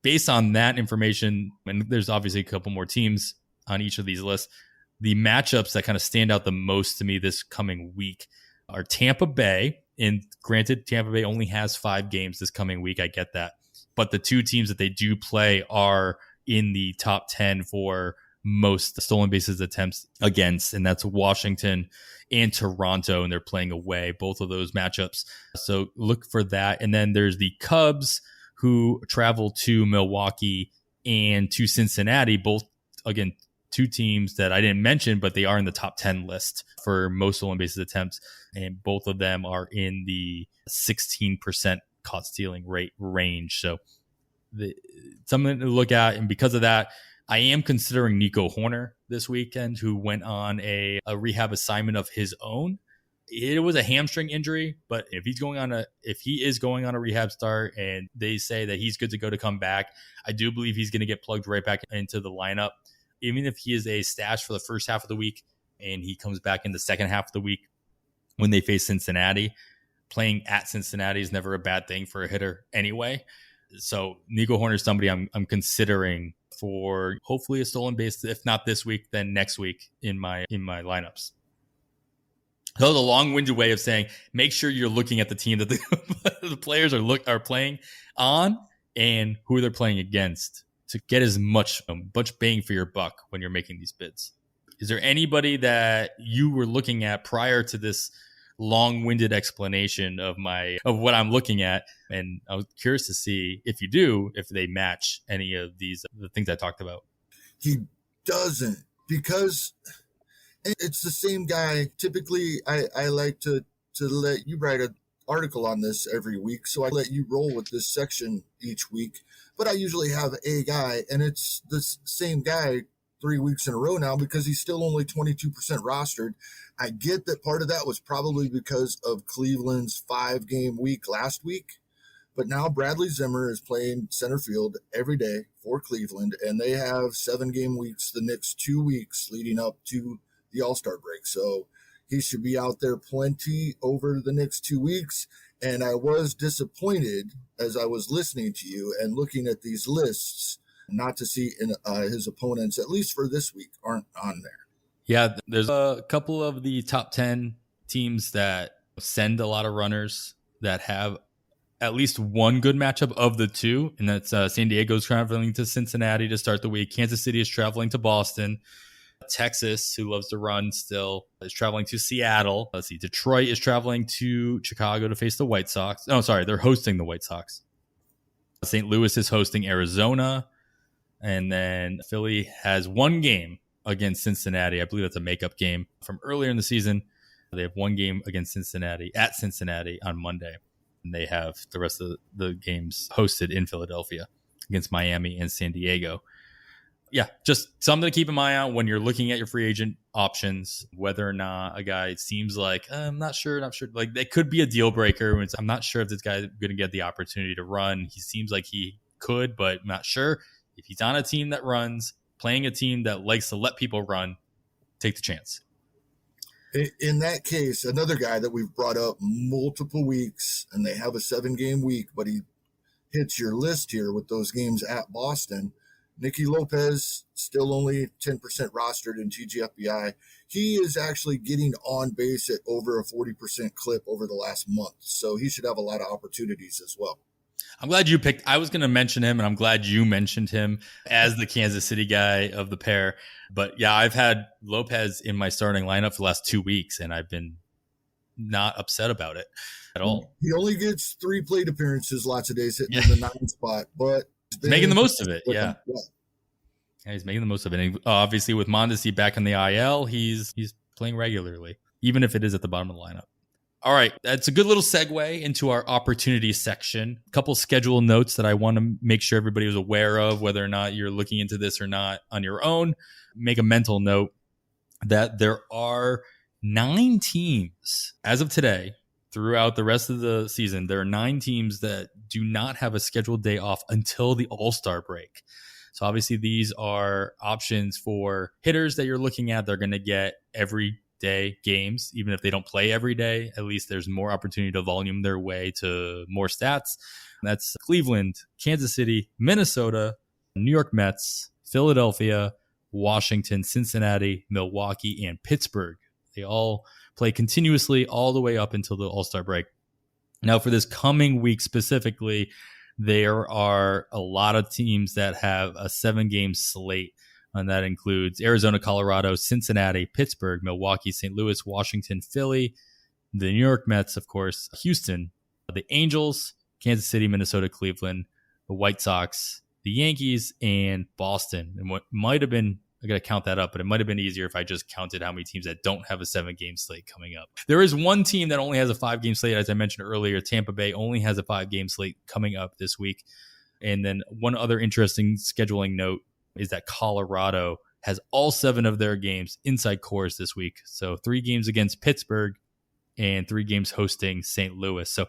based on that information, and there's obviously a couple more teams on each of these lists, the matchups that kind of stand out the most to me this coming week are Tampa Bay. And granted, Tampa Bay only has 5 games this coming week. I get that. But the 2 teams that they do play are in the top 10 for most stolen bases attempts against, and that's Washington and Toronto, and they're playing away, both of those matchups. So look for that. And then there's the Cubs, who travel to Milwaukee and to Cincinnati, both, again, 2 teams that I didn't mention, but they are in the top 10 list for most stolen bases attempts. And both of them are in the 16% caught stealing rate range. So something to look at. And because of that, I am considering Nico Hoerner this weekend, who went on a rehab assignment of his own. It was a hamstring injury, but if he is going on a rehab start and they say that he's good to go to come back, I do believe he's going to get plugged right back into the lineup. Even if he is a stash for the first half of the week and he comes back in the second half of the week when they face Cincinnati, playing at Cincinnati is never a bad thing for a hitter anyway. So Nico Hoerner is somebody I'm considering for hopefully a stolen base, if not this week, then next week in my lineups. So the long-winded way of saying, make sure you're looking at the team that the players are playing on and who they're playing against to get as much bang for your buck when you're making these bids. Is there anybody that you were looking at prior to this long-winded explanation of what I'm looking at? And I was curious to see if they match any of the things I talked about. He doesn't, because it's the same guy. Typically, I like to let you write an article on this every week, so I let you roll with this section each week. But I usually have a guy, and it's the same guy 3 weeks in a row now because he's still only 22% rostered. I get that part of that was probably because of Cleveland's 5-game week last week, but now Bradley Zimmer is playing center field every day for Cleveland, and they have 7-game weeks the next 2 weeks leading up to the All-Star break. So he should be out there plenty over the next 2 weeks. And I was disappointed as I was listening to you and looking at these lists not to see his opponents, at least for this week, aren't on there. Yeah, there's a couple of the top 10 teams that send a lot of runners that have at least one good matchup of the 2, and that's San Diego's traveling to Cincinnati to start the week. Kansas City is traveling to Boston. Texas, who loves to run still, is traveling to Seattle. Let's see, Detroit is traveling to Chicago to face the White Sox. Oh, sorry, they're hosting the White Sox. St. Louis is hosting Arizona. And then Philly has 1 game against Cincinnati. I believe that's a makeup game from earlier in the season. They have 1 game against Cincinnati at Cincinnati on Monday. And they have the rest of the games hosted in Philadelphia against Miami and San Diego. Yeah, just something to keep in mind out when you're looking at your free agent options, whether or not a guy seems like, I'm not sure. Like, that could be a deal breaker. I'm not sure if this guy's going to get the opportunity to run. He seems like he could, but I'm not sure. If he's on a team that runs, playing a team that likes to let people run, take the chance. In that case, another guy that we've brought up multiple weeks, and they have a 7-game week, but he hits your list here with those games at Boston. Nicky Lopez, still only 10% rostered in TGFBI. He is actually getting on base at over a 40% clip over the last month, so he should have a lot of opportunities as well. I'm glad you picked. I was going to mention him, and I'm glad you mentioned him as the Kansas City guy of the pair. But yeah, I've had Lopez in my starting lineup for the last 2 weeks, and I've been not upset about it at all. He only gets 3 plate appearances lots of days hitting in the 9 spot, but he's making the most of it. Yeah, he's making the most of it. And obviously, with Mondesi back in the IL, he's playing regularly, even if it is at the bottom of the lineup. All right, that's a good little segue into our opportunity section. A couple schedule notes that I want to make sure everybody was aware of, whether or not you're looking into this or not on your own. Make a mental note that there are 9 teams as of today throughout the rest of the season. There are 9 teams that do not have a scheduled day off until the All-Star break. So obviously these are options for hitters that you're looking at. They're going to get every day games, even if they don't play every day. At least there's more opportunity to volume their way to more stats. That's Cleveland, Kansas City, Minnesota, New York Mets, Philadelphia, Washington, Cincinnati, Milwaukee, and Pittsburgh. They all play continuously all the way up until the All-Star break. Now, for this coming week specifically, there are a lot of teams that have a 7-game slate, and that includes Arizona, Colorado, Cincinnati, Pittsburgh, Milwaukee, St. Louis, Washington, Philly, the New York Mets, of course, Houston, the Angels, Kansas City, Minnesota, Cleveland, the White Sox, the Yankees, and Boston. And what might have been, I got to count that up, but it might have been easier if I just counted how many teams that don't have a 7-game slate coming up. There is one team that only has a 5-game slate, as I mentioned earlier. Tampa Bay only has a 5-game slate coming up this week. And then one other interesting scheduling note is that Colorado has all 7 of their games inside Coors this week. So 3 games against Pittsburgh and 3 games hosting St. Louis. So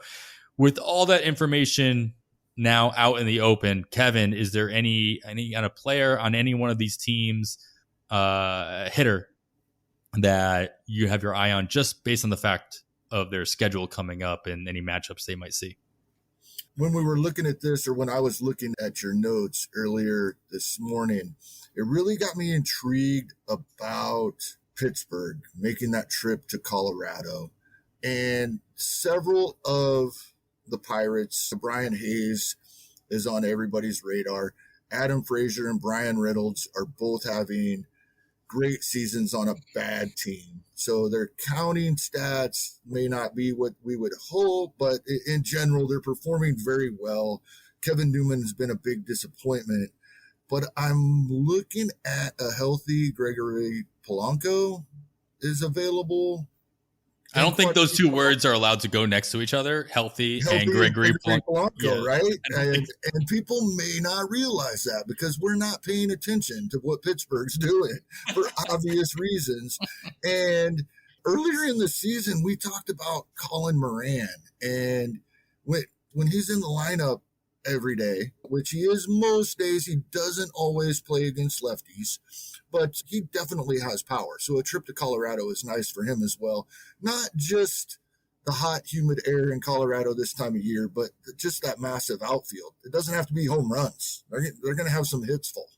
with all that information now out in the open, Kevin, is there any kind of player on any one of these teams, hitter, that you have your eye on just based on the fact of their schedule coming up and any matchups they might see? When we were looking at this, or when I was looking at your notes earlier this morning, it really got me intrigued about Pittsburgh making that trip to Colorado. And several of the Pirates, Brian Hayes is on everybody's radar. Adam Frazier and Brian Reynolds are both having great seasons on a bad team. So their counting stats may not be what we would hope, but in general, they're performing very well. Kevin Newman has been a big disappointment, but I'm looking at a healthy Gregory Polanco is available. I don't think those 2 words are allowed to go next to each other. Healthy and Gregory Polanco, yeah. Right? And people may not realize that because we're not paying attention to what Pittsburgh's doing for obvious reasons. And earlier in the season, we talked about Colin Moran. And when he's in the lineup every day, which he is most days, he doesn't always play against lefties, but he definitely has power. So a trip to Colorado is nice for him as well. Not just the hot, humid air in Colorado this time of year, but just that massive outfield. It doesn't have to be home runs. They're going to have some hits full.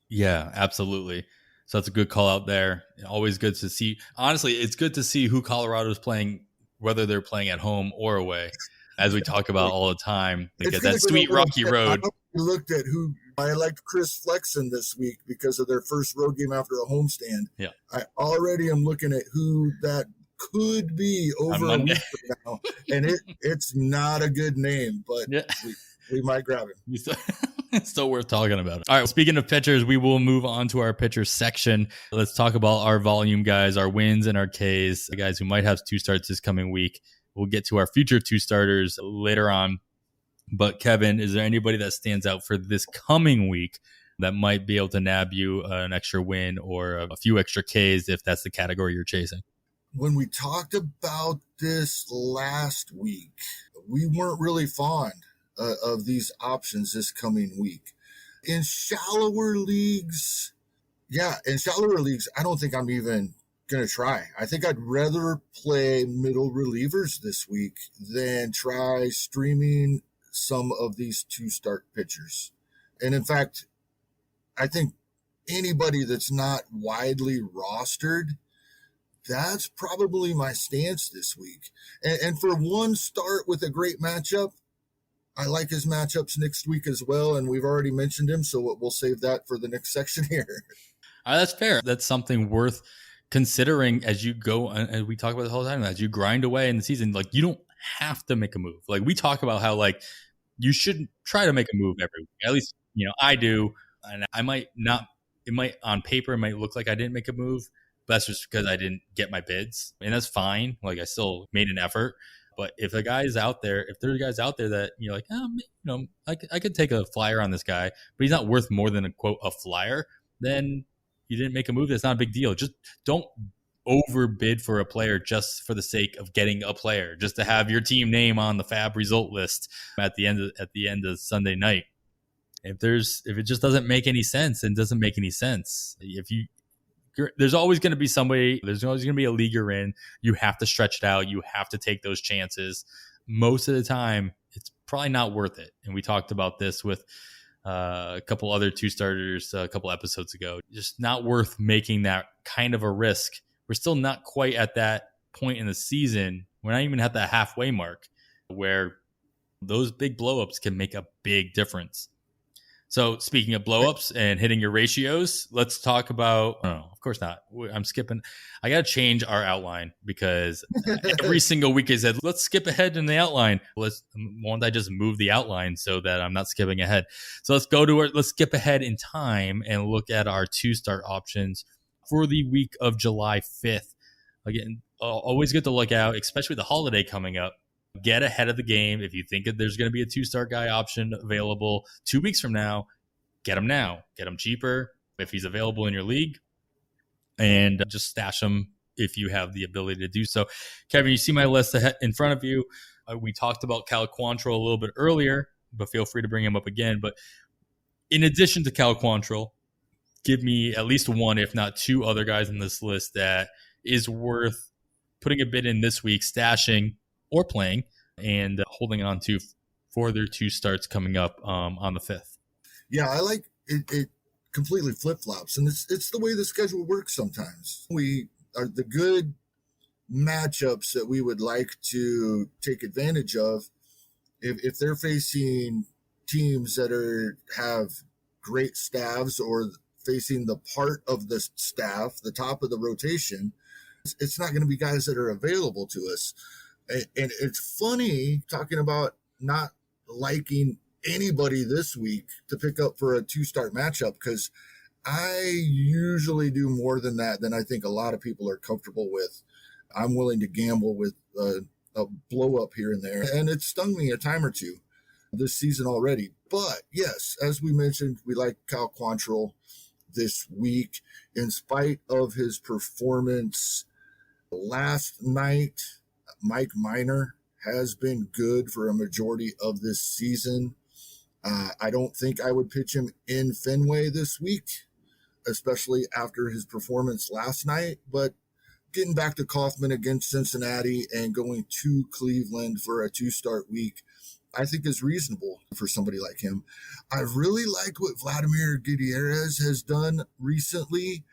Yeah, absolutely. So that's a good call out there. Always good to see. Honestly, it's good to see who Colorado's playing, whether they're playing at home or away, as we talk about all the time. They get that sweet rocky road. I looked at who I liked Chris Flexen this week because of their first road game after a homestand. Yeah. I already am looking at who that could be over a week from now. And it's not a good name, but yeah, we might grab him. It's still worth talking about. All right. Speaking of pitchers, we will move on to our pitcher section. Let's talk about our volume guys, our wins and our Ks, the guys who might have 2 starts this coming week. We'll get to our future 2 starters later on. But Kevin, is there anybody that stands out for this coming week that might be able to nab you an extra win or a few extra Ks if that's the category you're chasing? When we talked about this last week, we weren't really fond of these options this coming week. In shallower leagues, I don't think I'm even going to try. I think I'd rather play middle relievers this week than try streaming some of these 2-start pitchers. And in fact, I think anybody that's not widely rostered, that's probably my stance this week. And for one start with a great matchup, I like his matchups next week as well. And we've already mentioned him, so we'll save that for the next section here. That's fair. That's something worth considering as you go, and we talk about the whole time, as you grind away in the season. Like, you don't have to make a move. Like, we talk about how, like, you shouldn't try to make a move every week. At least, I do. And I might not, it might, on paper, it might look like I didn't make a move, That's just because I didn't get my bids, and that's fine. Like I still made an effort. But if a guy's out there, if there's guys out there that you're like, I could take a flyer on this guy, but he's not worth more than a quote a flyer, then you didn't make a move. That's not a big deal. Just don't overbid for a player just for the sake of getting a player, just to have your team name on the FAAB result list at the end of Sunday night. If it just doesn't make any sense, and doesn't make any sense. There's always going to be somebody, there's always going to be a league you're in. You have to stretch it out. You have to take those chances. Most of the time, it's probably not worth it. And we talked about this with a couple other 2-starters a couple episodes ago. Just not worth making that kind of a risk. We're still not quite at that point in the season. We're not even at that halfway mark where those big blowups can make a big difference. So speaking of blowups and hitting your ratios, let's talk about, of course not. I'm skipping. I got to change our outline because every single week I said, let's skip ahead in the outline. Won't I just move the outline so that I'm not skipping ahead? So let's skip ahead in time and look at our 2-start options for the week of July 5th. Again, always good to look out, especially with the holiday coming up. Get ahead of the game. If you think that there's going to be a 2-start guy option available 2 weeks from now, get him now. Get him cheaper if he's available in your league, and just stash him if you have the ability to do so. Kevin, you see my list in front of you. We talked about Cal Quantrill a little bit earlier, but feel free to bring him up again. But in addition to Cal Quantrill, give me at least one, if not 2 other guys on this list that is worth putting a bid in this week, stashing or playing, and holding on to for their 2 starts coming up on the 5th. Yeah, I like it. It completely flip-flops, and it's the way the schedule works sometimes. We are the good matchups that we would like to take advantage of if they're facing teams that have great staffs, or facing the part of the staff, the top of the rotation. It's not going to be guys that are available to us. And it's funny talking about not liking anybody this week to pick up for a 2-start matchup, because I usually do more than that than I think a lot of people are comfortable with. I'm willing to gamble with a blow up here and there, and it stung me a time or two this season already. But yes, as we mentioned, we like Cal Quantrill this week in spite of his performance last night. Mike Minor has been good for a majority of this season. I don't think I would pitch him in Fenway this week, especially after his performance last night. But getting back to Kaufman against Cincinnati and going to Cleveland for a 2-start week, I think is reasonable for somebody like him. I really liked what Vladimir Gutierrez has done recently.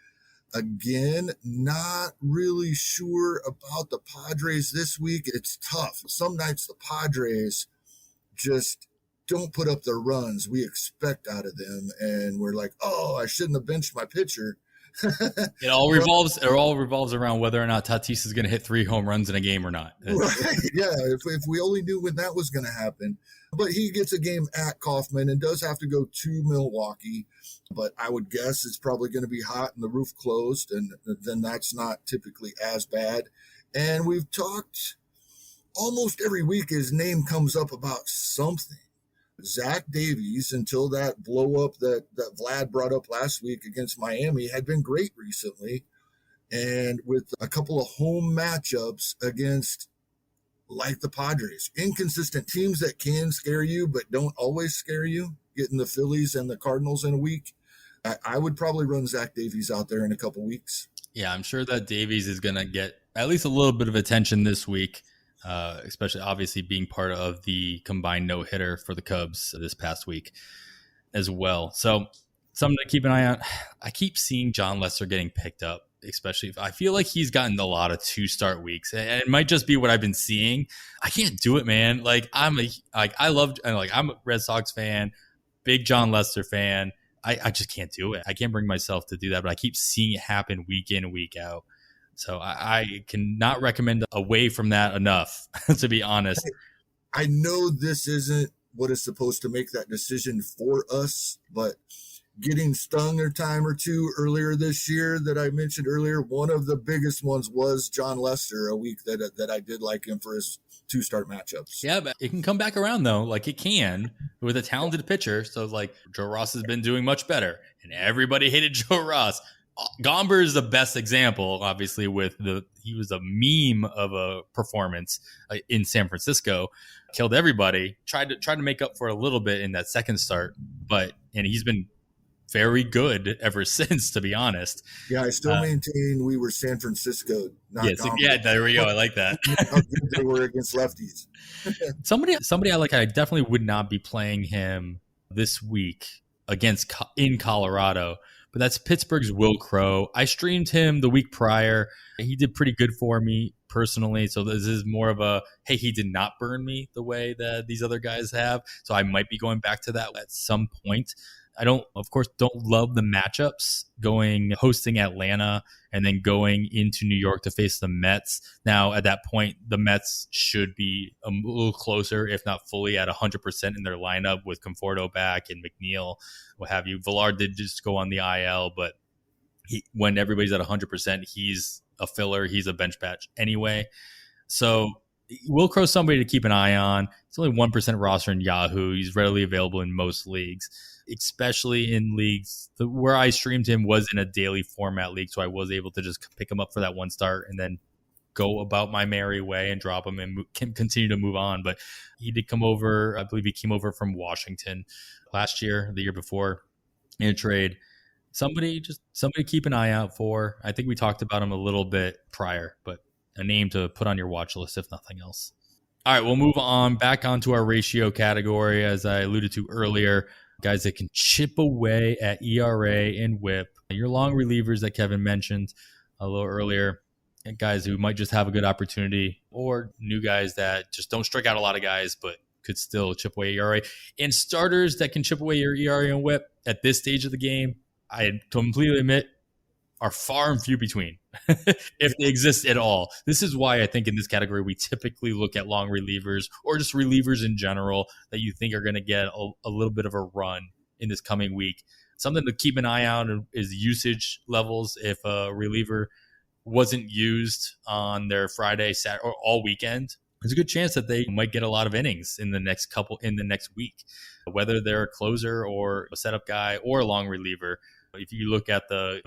Again, not really sure about the Padres this week. It's tough. Some nights the Padres just don't put up the runs we expect out of them, and we're like, oh, I shouldn't have benched my pitcher. It all revolves around whether or not Tatis is going to hit 3 home runs in a game or not. Right. Yeah, if we only knew when that was going to happen. But he gets a game at Kaufman and does have to go to Milwaukee. But I would guess it's probably going to be hot and the roof closed, and then that's not typically as bad. And we've talked almost every week, his name comes up about something. Zach Davies, until that blow up that Vlad brought up last week against Miami, had been great recently. And with a couple of home matchups against, like the Padres, inconsistent teams that can scare you but don't always scare you, getting the Phillies and the Cardinals in a week, I would probably run Zach Davies out there in a couple weeks. Yeah, I'm sure that Davies is going to get at least a little bit of attention this week. Especially obviously being part of the combined no-hitter for the Cubs this past week as well. So something to keep an eye on. I keep seeing John Lester getting picked up, especially if I feel like he's gotten a lot of 2-start weeks, and it might just be what I've been seeing. I can't do it, man. I'm a Red Sox fan, big John Lester fan. I just can't do it. I can't bring myself to do that, but I keep seeing it happen week in, week out. So I cannot recommend away from that enough, to be honest. I know this isn't what is supposed to make that decision for us, but getting stung a time or two earlier this year that I mentioned earlier. One of the biggest ones was John Lester, a week that I did like him for his 2-start matchups. Yeah, but it can come back around though. Like it can with a talented pitcher. So like Joe Ross has been doing much better, and everybody hated Joe Ross. Gomber is the best example, obviously, he was a meme of a performance in San Francisco, killed everybody, tried to make up for a little bit in that second start, and he's been very good ever since, to be honest. Yeah, I still maintain we were San Francisco, not yes, Gomber. yeah, there we go. I like that. How good they were against lefties. Somebody I like, I definitely would not be playing him this week in Colorado. But that's Pittsburgh's Will Crow. I streamed him the week prior. He did pretty good for me personally. So this is more of a, hey, he did not burn me the way that these other guys have. So I might be going back to that at some point. I don't love the matchups hosting Atlanta and then going into New York to face the Mets. Now, at that point, the Mets should be a little closer, if not fully at 100% in their lineup with Conforto back and McNeil, what have you. Villar did just go on the IL, but when everybody's at 100%, he's a filler. He's a bench batch anyway. So Will Crow's somebody to keep an eye on. It's only 1% roster in Yahoo. He's readily available in most leagues, especially in leagues where I streamed him was in a daily format league. So I was able to just pick him up for that one start and then go about my merry way and drop him and continue to move on. But he did come over. I believe he came over from Washington last year, the year before, in a trade. Somebody keep an eye out for. I think we talked about him a little bit prior, but a name to put on your watch list, if nothing else. All right, we'll move on back onto our ratio category, as I alluded to earlier. Guys that can chip away at ERA and WHIP. Your long relievers that Kevin mentioned a little earlier, and guys who might just have a good opportunity, or new guys that just don't strike out a lot of guys, but could still chip away ERA. And starters that can chip away your ERA and WHIP at this stage of the game, I completely admit, are far and few between, if they exist at all. This is why I think in this category, we typically look at long relievers or just relievers in general that you think are going to get a little bit of a run in this coming week. Something to keep an eye on is usage levels. If a reliever wasn't used on their Friday, Saturday, or all weekend, there's a good chance that they might get a lot of innings in the next week, whether they're a closer or a setup guy or a long reliever. If you look at the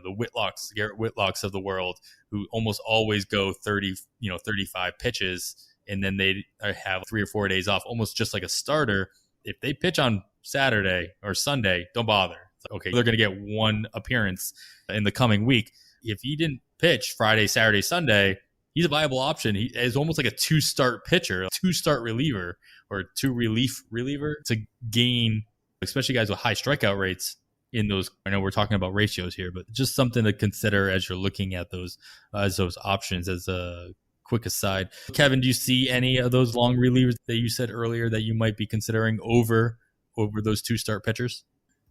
Garrett Whitlocks of the world, who almost always go 35 pitches, and then they have 3 or 4 days off, almost just like a starter. If they pitch on Saturday or Sunday, don't bother. Okay, they're going to get one appearance in the coming week. If he didn't pitch Friday, Saturday, Sunday, he's a viable option. He is almost like a 2-start pitcher, a 2-start reliever, or 2-relief reliever to gain, especially guys with high strikeout rates. In those, I know we're talking about ratios here, but just something to consider as you're looking at those options. As a quick aside, Kevin, do you see any of those long relievers that you said earlier that you might be considering over those 2-start pitchers?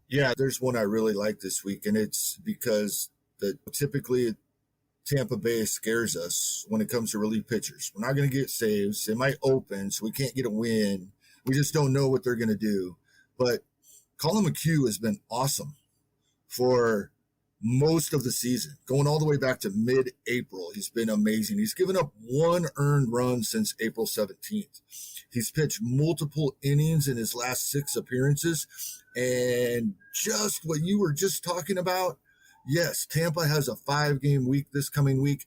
Yeah, there's one I really like this week, and it's because typically Tampa Bay scares us when it comes to relief pitchers. We're not going to get saves. They might open, so we can't get a win. We just don't know what they're going to do. But Colin McHugh has been awesome for most of the season, going all the way back to mid-April. He's been amazing. He's given up 1 earned run since April 17th. He's pitched multiple innings in his last 6 appearances. And just what you were just talking about, yes, Tampa has a 5-game week this coming week,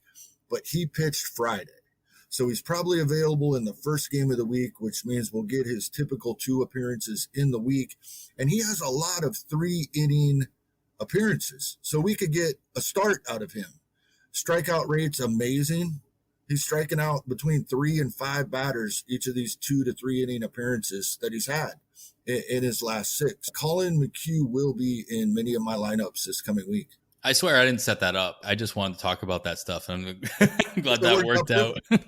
but he pitched Friday. So he's probably available in the first game of the week, which means we'll get his typical 2 appearances in the week. And he has a lot of 3-inning appearances. So we could get a start out of him. Strikeout rate's amazing. He's striking out between 3 and 5 batters each of these 2 to 3 inning appearances that he's had in his last 6. Colin McHugh will be in many of my lineups this coming week. I swear I didn't set that up. I just wanted to talk about that stuff. I'm glad that worked out. All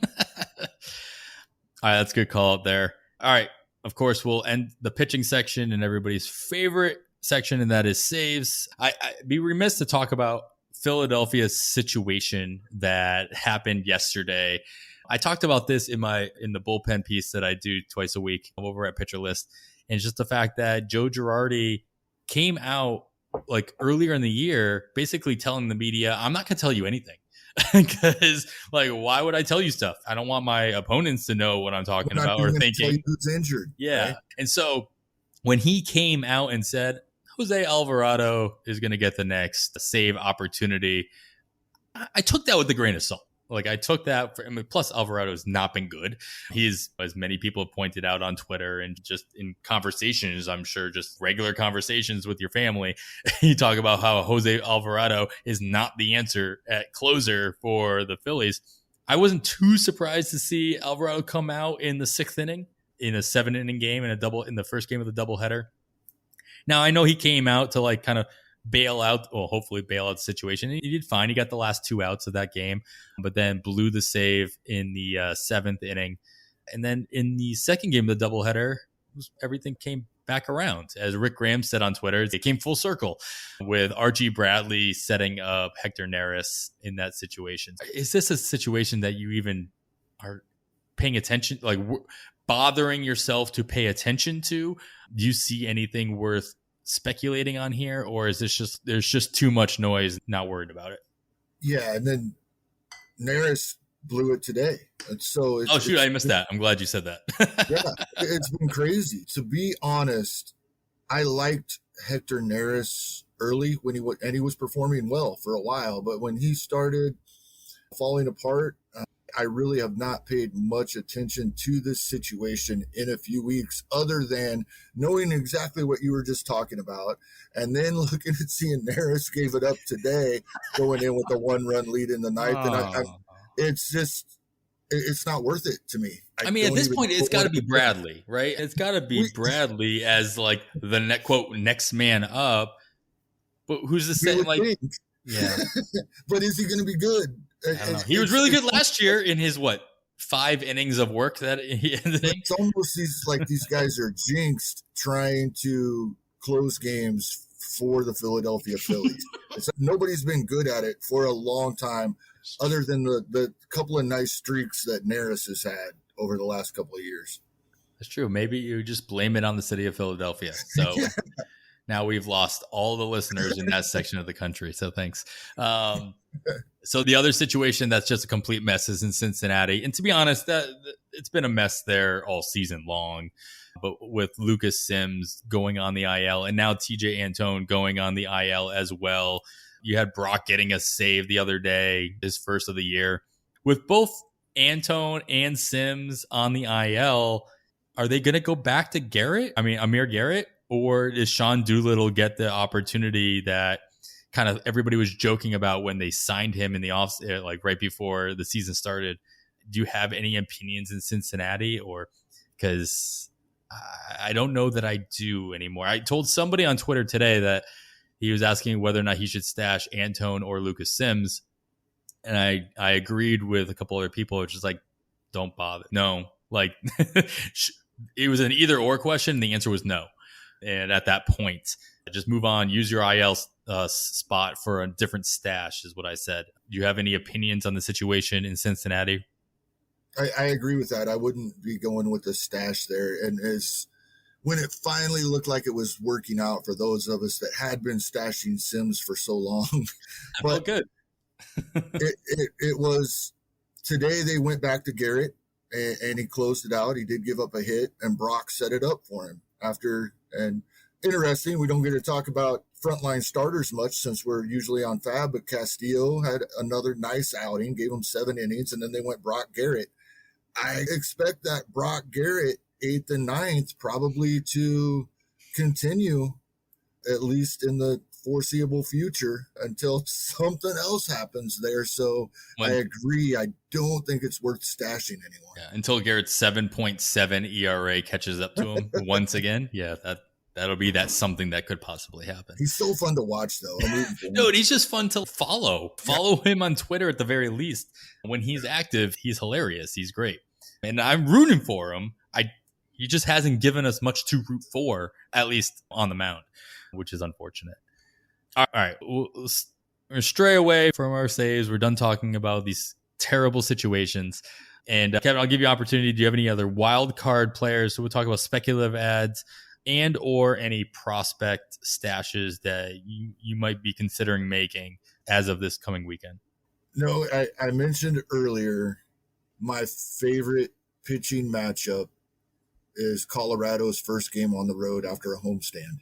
right, that's a good call out there. All right, of course, we'll end the pitching section and everybody's favorite section, and that is saves. I'd be remiss to talk about Philadelphia's situation that happened yesterday. I talked about this in the bullpen piece that I do twice a week over at Pitcher List, and it's just the fact that Joe Girardi came out like earlier in the year, basically telling the media, I'm not going to tell you anything. Because, like, why would I tell you stuff? I don't want my opponents to know what I'm talking We're not about even or gonna thinking. tell you who's injured. Yeah. Right? And so when he came out and said, Jose Alvarado is going to get the next save opportunity, I took that with a grain of salt. Like, I took that for, I mean, plus Alvarado has not been good. He's, as many people have pointed out on Twitter and just in conversations, I'm sure just regular conversations with your family, you talk about how Jose Alvarado is not the answer at closer for the Phillies. I wasn't too surprised to see Alvarado come out in the 6th inning in a 7-inning game in the first game of the doubleheader. Now, I know he came out to like kind of hopefully bail out the situation. He did fine. He got the last 2 outs of that game, but then blew the save in the 7th inning. And then in the second game of the doubleheader, everything came back around. As Rick Graham said on Twitter, it came full circle with Archie Bradley setting up Hector Neris in that situation. Is this a situation that you even are paying attention, like bothering yourself to pay attention to? Do you see anything worth speculating on here, or is this just there's just too much noise, not worried about it? Yeah, and then Neris blew it today. And so I missed that. I'm glad you said that. Yeah, it's been crazy. To be honest, I liked Hector Neris early when he was performing well for a while, but when he started falling apart, I really have not paid much attention to this situation in a few weeks, other than knowing exactly what you were just talking about, and then looking at seeing Neris gave it up today, going in with a 1-run lead in the 9th. And it's not worth it to me. I mean, at this point, it's got to be Bradley, right? It's got to be Bradley as like the next man up. But who's the same? Like, yeah. But is he going to be good? He was really good last year in his 5 innings of work that he ended. It's almost these guys are jinxed trying to close games for the Philadelphia Phillies. Nobody's been good at it for a long time, other than the couple of nice streaks that Neris has had over the last couple of years. That's true. Maybe you just blame it on the city of Philadelphia. So now we've lost all the listeners in that section of the country. So thanks. So the other situation that's just a complete mess is in Cincinnati. And to be honest, it's been a mess there all season long. But with Lucas Sims going on the IL and now TJ Antone going on the IL as well. You had Brock getting a save the other day, his first of the year. With both Antone and Sims on the IL, are they going to go back to Amir Garrett? Or does Sean Doolittle get the opportunity that kind of everybody was joking about when they signed him in the off, like right before the season started? Do you have any opinions in Cincinnati? Or because I don't know that I do anymore. I told somebody on Twitter today that he was asking whether or not he should stash Antone or Lucas Sims. And I agreed with a couple other people, which is like, don't bother. No, like it was an either or question. And the answer was no. And at that point, just move on, use your IL spot for a different stash is what I said. Do you have any opinions on the situation in Cincinnati? I agree with that. I wouldn't be going with the stash there. And when it finally looked like it was working out for those of us that had been stashing Sims for so long. I felt good. it was today they went back to Garrett and he closed it out. He did give up a hit and Brock set it up for him after. And interesting, we don't get to talk about frontline starters much since we're usually on FAAB, but Castillo had another nice outing, gave him 7 innings, and then they went Brock Garrett. I expect that Brock Garrett 8th and 9th probably to continue at least in the foreseeable future until something else happens there. So I agree. I don't think it's worth stashing anymore. Yeah, until Garrett's 7.7 ERA catches up to him once again. Yeah, that'll be something that could possibly happen. He's so fun to watch, though. Dude, he's just fun to follow. Follow him on Twitter at the very least. When he's active, he's hilarious. He's great. And I'm rooting for him. He just hasn't given us much to root for, at least on the mound, which is unfortunate. All right. We'll stray away from our saves. We're done talking about these terrible situations. And Kevin, I'll give you an opportunity. Do you have any other wild card players? So we'll talk about speculative ads. and or any prospect stashes that you might be considering making as of this coming weekend? No, I mentioned earlier my favorite pitching matchup is Colorado's first game on the road after a homestand.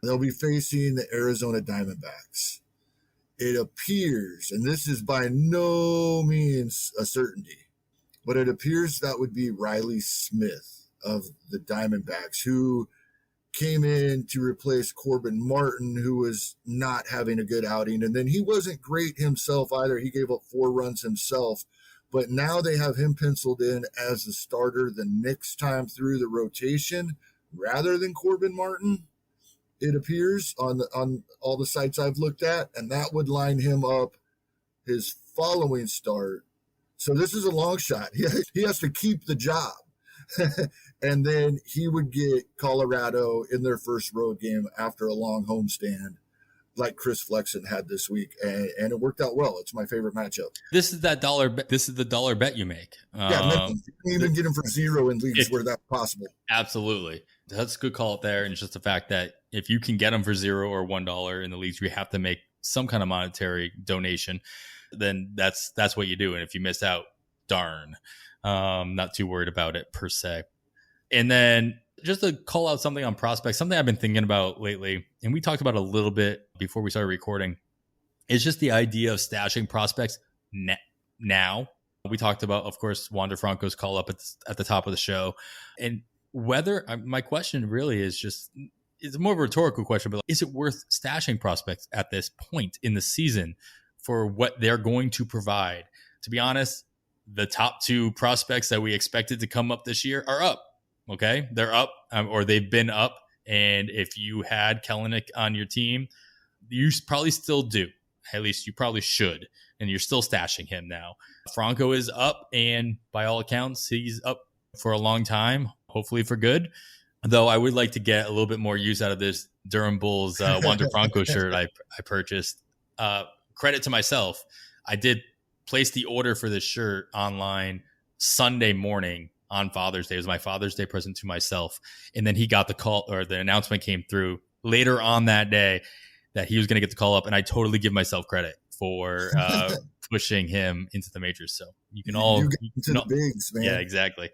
They'll be facing the Arizona Diamondbacks. It appears, and this is by no means a certainty, but it appears that would be Riley Smith of the Diamondbacks, who came in to replace Corbin Martin, who was not having a good outing. And then he wasn't great himself either. He gave up 4 runs himself. But now they have him penciled in as the starter the next time through the rotation rather than Corbin Martin, it appears, on all the sites I've looked at. And that would line him up his following start. So this is a long shot. He has to keep the job. And then he would get Colorado in their first road game after a long homestand, like Chris Flexen had this week, and it worked out well. It's my favorite matchup. This is that dollar. This is the dollar bet you make. Yeah, you can even get him for 0 in leagues where that's possible. Absolutely, that's a good call there. And it's just the fact that if you can get him for $0 or $1 in the leagues, you have to make some kind of monetary donation. Then that's what you do. And if you miss out, darn. Not too worried about it per se. And then just to call out something on prospects, something I've been thinking about lately, and we talked about a little bit before we started recording, is just the idea of stashing prospects now. We talked about, of course, Wander Franco's call up at the top of the show. And whether, my question really is just, it's more of a rhetorical question, but is it worth stashing prospects at this point in the season for what they're going to provide? To be honest, the top 2 prospects that we expected to come up this year are up. Okay. They're up, or they've been up. And if you had Kelenic on your team, you probably still do. At least you probably should. And you're still stashing him now. Franco is up, and by all accounts, he's up for a long time, hopefully for good. Though I would like to get a little bit more use out of this Durham Bulls Wander Franco shirt I purchased. Credit to myself. I did place the order for this shirt online Sunday morning on Father's Day. It was my Father's Day present to myself. And then he got the call, or the announcement came through later on that day that he was going to get the call up. And I totally give myself credit for pushing him into the majors. So you get into the bigs, man. Yeah, exactly.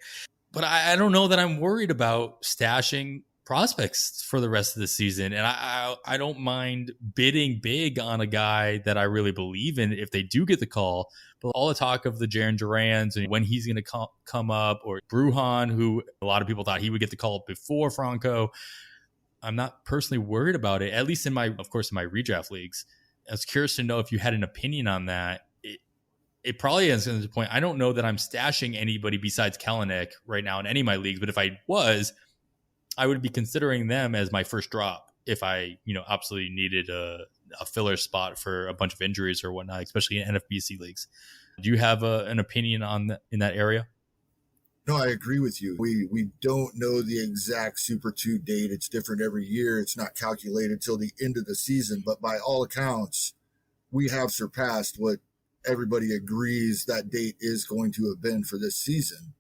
But I don't know that I'm worried about stashing prospects for the rest of the season. And I don't mind bidding big on a guy that I really believe in if they do get the call. But all the talk of the Jarren Durans and when he's going to come up, or Brujan, who a lot of people thought he would get the call before Franco, I'm not personally worried about it, at least in my redraft leagues. I was curious to know if you had an opinion on that. It probably is to the point. I don't know that I'm stashing anybody besides Kelenic right now in any of my leagues, but if I was, I would be considering them as my first drop if I, absolutely needed a filler spot for a bunch of injuries or whatnot, especially in NFBC leagues. Do you have an opinion on in that area? No, I agree with you. We don't know the exact Super 2 date. It's different every year. It's not calculated till the end of the season. But by all accounts, we have surpassed what everybody agrees that date is going to have been for this season.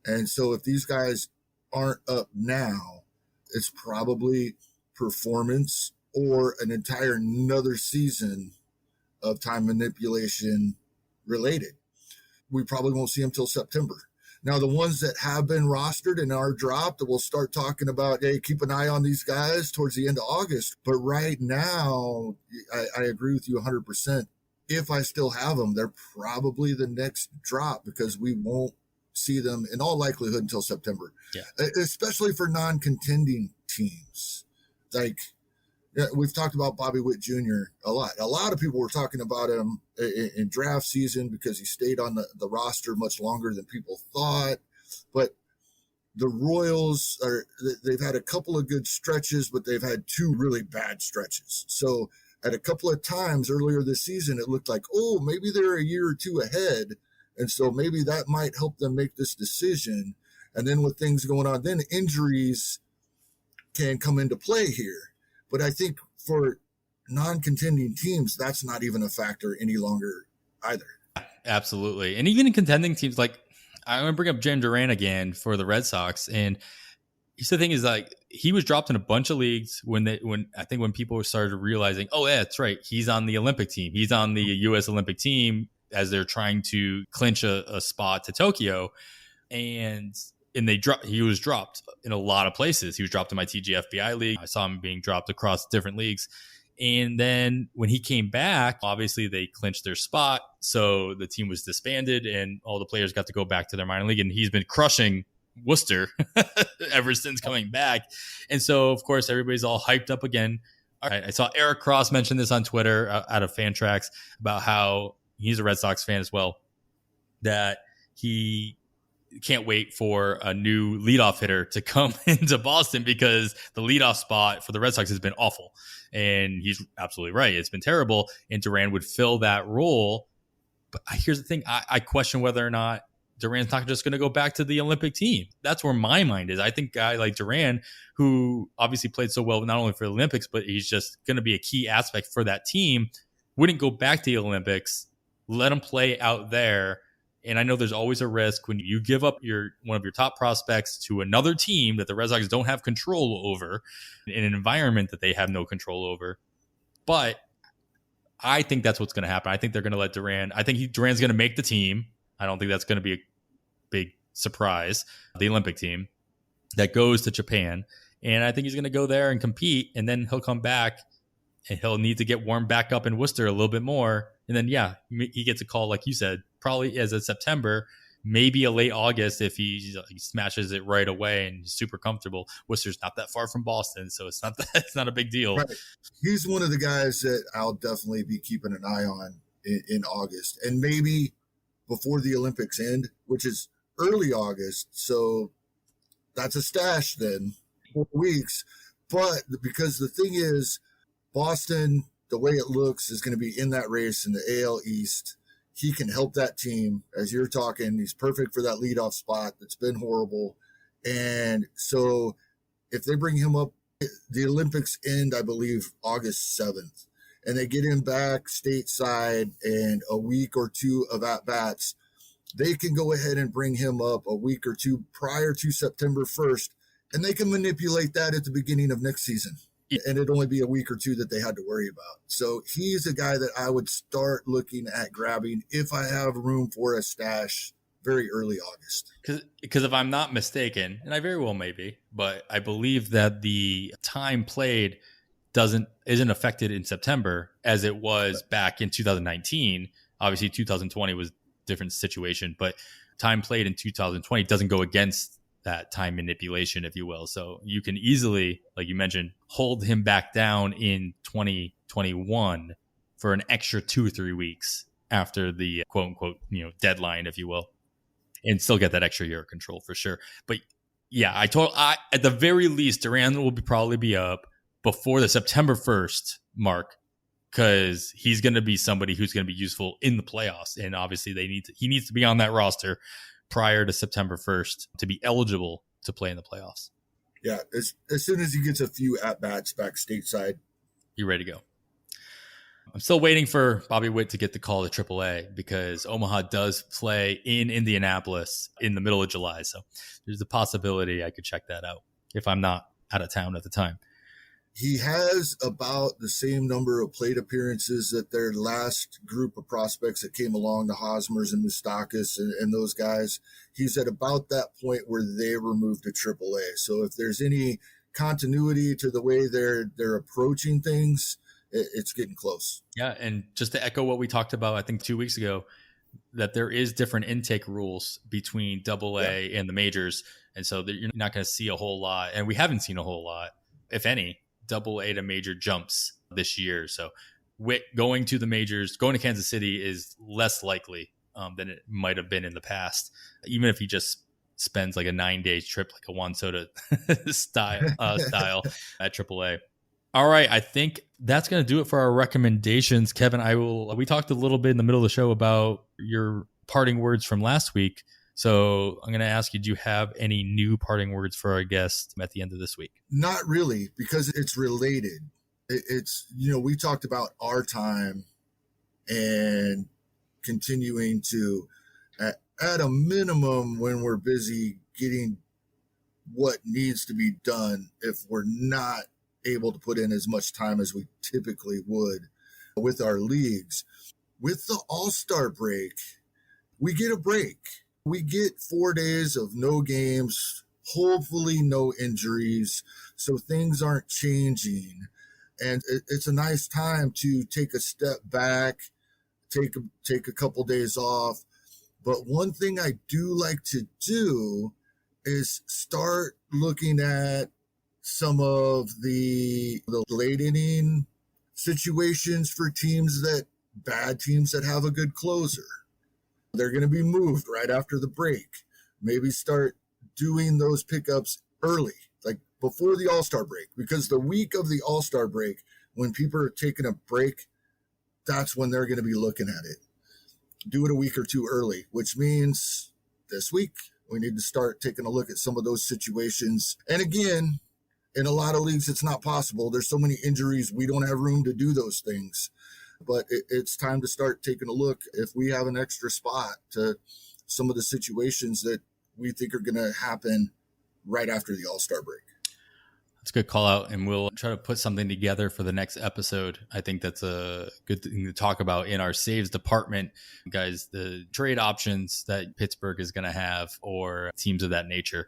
And so if these guys aren't up now, it's probably performance or an entire another season of time manipulation related. We probably won't see them till September. Now, the ones that have been rostered and are dropped, we'll start talking about, hey, keep an eye on these guys towards the end of August. But right now, I agree with you 100%. If I still have them, they're probably the next drop because we won't see them in all likelihood until September. Yeah. Especially for non-contending teams. Like, we've talked about Bobby Witt Jr. a lot. A lot of people were talking about him in draft season because he stayed on the roster much longer than people thought. But the Royals they've had a couple of good stretches, but they've had 2 really bad stretches. So at a couple of times earlier this season, it looked like, oh, maybe they're a year or 2 ahead. And so maybe that might help them make this decision. And then with things going on, then injuries can come into play here. But I think for non-contending teams, that's not even a factor any longer either. Absolutely. And even in contending teams, like I'm going to bring up Jarren Duran again for the Red Sox. And the thing is, like, he was dropped in a bunch of leagues when people started realizing, oh yeah, that's right, he's on the Olympic team, he's on the U.S. Olympic team as they're trying to clinch a spot to Tokyo, and he was dropped in a lot of places. He was dropped in my TGFBI league. I saw him being dropped across different leagues. And then when he came back, obviously they clinched their spot. So the team was disbanded and all the players got to go back to their minor league. And he's been crushing Worcester ever since coming back. And so, of course, everybody's all hyped up again. All right, I saw Eric Cross mention this on Twitter out of Fantrax about how he's a Red Sox fan as well, that he can't wait for a new leadoff hitter to come into Boston because the leadoff spot for the Red Sox has been awful. And he's absolutely right. It's been terrible. And Duran would fill that role. But here's the thing. I question whether or not Duran's not just going to go back to the Olympic team. That's where my mind is. I think a guy like Duran, who obviously played so well, not only for the Olympics, but he's just going to be a key aspect for that team, wouldn't go back to the Olympics, let him play out there. And I know there's always a risk when you give up one of your top prospects to another team that the Red Sox don't have control over in an environment that they have no control over. But I think that's what's going to happen. I think they're going to let Duran. I think Duran's going to make the team. I don't think that's going to be a big surprise. The Olympic team that goes to Japan. And I think he's going to go there and compete. And then he'll come back and he'll need to get warmed back up in Worcester a little bit more. And then, yeah, he gets a call, like you said, probably as of September, maybe a late August if he smashes it right away and he's super comfortable. Worcester's not that far from Boston, so it's not a big deal. Right. He's one of the guys that I'll definitely be keeping an eye on in August, and maybe before the Olympics end, which is early August. So that's a stash then, 4 weeks. But because the thing is, Boston, the way it looks, is going to be in that race in the AL East. He can help that team. As you're talking, he's perfect for that leadoff spot that's been horrible. And so if they bring him up, the Olympics end, I believe, August 7th, and they get him back stateside and a week or two of at-bats, they can go ahead and bring him up a week or two prior to September 1st, and they can manipulate that at the beginning of next season. And it'd only be a week or two that they had to worry about. So he's a guy that I would start looking at grabbing if I have room for a stash very early August. Because if I'm not mistaken, and I very well may be, but I believe that the time played isn't affected in September as it was back in 2019. Obviously, 2020 was a different situation, but time played in 2020 doesn't go against that time manipulation, if you will. So you can easily, like you mentioned, hold him back down in 2021 for an extra 2 or 3 weeks after the quote unquote, deadline, if you will, and still get that extra year of control for sure. But yeah, at the very least, Duran will probably be up before the September 1st mark, because he's going to be somebody who's going to be useful in the playoffs. And obviously he needs to be on that roster prior to September 1st to be eligible to play in the playoffs. Yeah, as soon as he gets a few at-bats back stateside. You're ready to go. I'm still waiting for Bobby Witt to get the call to AAA because Omaha does play in Indianapolis in the middle of July. So there's a possibility I could check that out if I'm not out of town at the time. He has about the same number of plate appearances that their last group of prospects that came along, the Hosmers and Moustakas and those guys. He's at about that point where they were moved to AAA. So if there's any continuity to the way they're approaching things, it's getting close. Yeah, and just to echo what we talked about, I think 2 weeks ago, that there is different intake rules between AA and the majors. And so you're not going to see a whole lot. And we haven't seen a whole lot, if any, AA to major jumps this year. So Witt going to the majors, going to Kansas City is less likely than it might have been in the past. Even if he just spends like a 9-day trip, like a Juan Soto style at AAA. All right, I think that's going to do it for our recommendations. Kevin, we talked a little bit in the middle of the show about your parting words from last week. So I'm going to ask you, do you have any new parting words for our guests at the end of this week? Not really, because it's related. It's, we talked about our time and continuing to, at a minimum, when we're busy, getting what needs to be done if we're not able to put in as much time as we typically would with our leagues. With the All-Star break, we get a break. We get 4 days of no games, hopefully no injuries, so things aren't changing. And it's a nice time to take a step back, take a couple days off. But one thing I do like to do is start looking at some of the late inning situations for bad teams that have a good closer. They're going to be moved right after the break. Maybe start doing those pickups early, like before the All-Star break, because the week of the All-Star break, when people are taking a break, that's when they're going to be looking at it. Do it a week or two early, which means this week we need to start taking a look at some of those situations. And again, in a lot of leagues, it's not possible. There's so many injuries, we don't have room to do those things. But it's time to start taking a look, if we have an extra spot, to some of the situations that we think are going to happen right after the All-Star break. That's a good call out, and we'll try to put something together for the next episode. I think that's a good thing to talk about in our saves department. Guys, the trade options that Pittsburgh is going to have, or teams of that nature.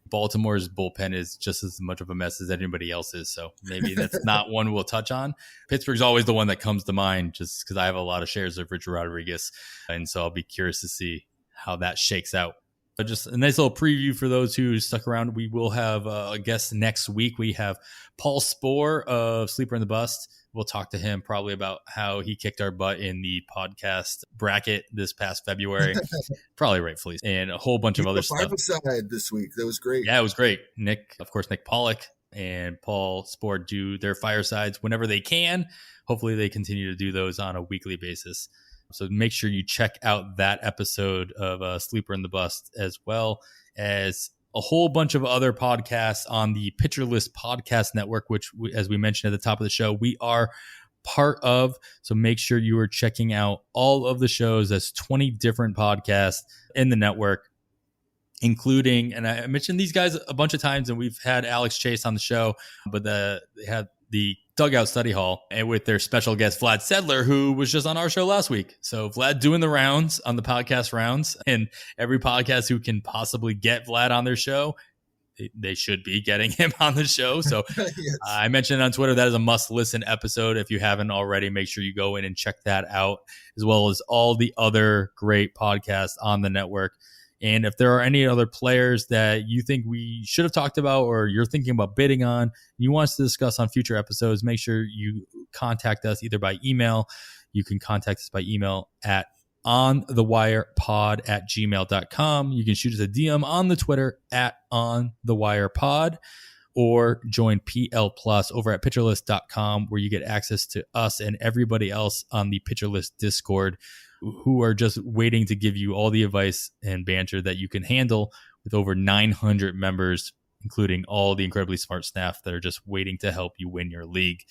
Baltimore's bullpen is just as much of a mess as anybody else's, so maybe that's not one we'll touch on. Pittsburgh's always the one that comes to mind, just because I have a lot of shares of Richard Rodriguez, and so I'll be curious to see how that shakes out. But just a nice little preview for those who stuck around. We will have a guest next week. We have Paul Spohr of Sleeper in the Bust. We'll talk to him probably about how he kicked our butt in the podcast bracket this past February, probably rightfully, and a whole bunch of other stuff. Five-a-side this week. That was great. Yeah, it was great. Nick Pollock and Paul Spohr do their firesides whenever they can. Hopefully they continue to do those on a weekly basis. So make sure you check out that episode of Sleeper in the Bust, as well as a whole bunch of other podcasts on the Pitcher List Podcast Network, which, as we mentioned at the top of the show, we are part of. So make sure you are checking out all of the shows. There's 20 different podcasts in the network, including, and I mentioned these guys a bunch of times, and we've had Alex Chase on the show, but they had the Dugout Study Hall, and with their special guest Vlad Sedler, who was just on our show last week. So Vlad doing the rounds on the podcast rounds, and every podcast who can possibly get Vlad on their show, they should be getting him on the show. So yes. I mentioned on Twitter, that is a must listen episode. If you haven't already, make sure you go in and check that out, as well as all the other great podcasts on the network. And if there are any other players that you think we should have talked about, or you're thinking about bidding on, you want us to discuss on future episodes, make sure you contact us either by email. You can contact us by email at onthewirepod@gmail.com. You can shoot us a DM on the Twitter at onthewirepod, or join PL Plus over at pitcherlist.com, where you get access to us and everybody else on the Pitcher List Discord, who are just waiting to give you all the advice and banter that you can handle, with over 900 members, including all the incredibly smart staff that are just waiting to help you win your league.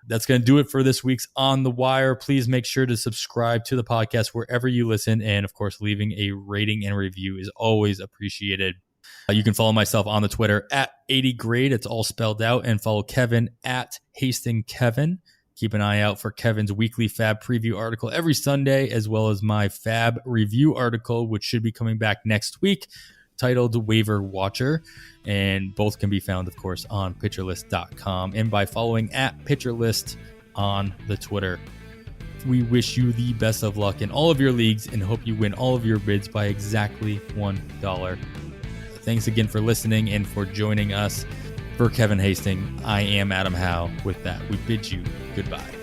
That's going to do it for this week's On the Wire. Please make sure to subscribe to the podcast wherever you listen. And of course, leaving a rating and review is always appreciated. You can follow myself on the Twitter at 80grade. It's all spelled out. And follow Kevin at HastingKevin. Keep an eye out for Kevin's weekly FAAB preview article every Sunday, as well as my FAAB review article, which should be coming back next week, titled Waiver Watcher. And both can be found, of course, on pitcherlist.com and by following at pitcherlist on the Twitter. We wish you the best of luck in all of your leagues and hope you win all of your bids by exactly $1. Thanks again for listening and for joining us. For Kevin Hastings, I am Adam Howe. With that, we bid you goodbye.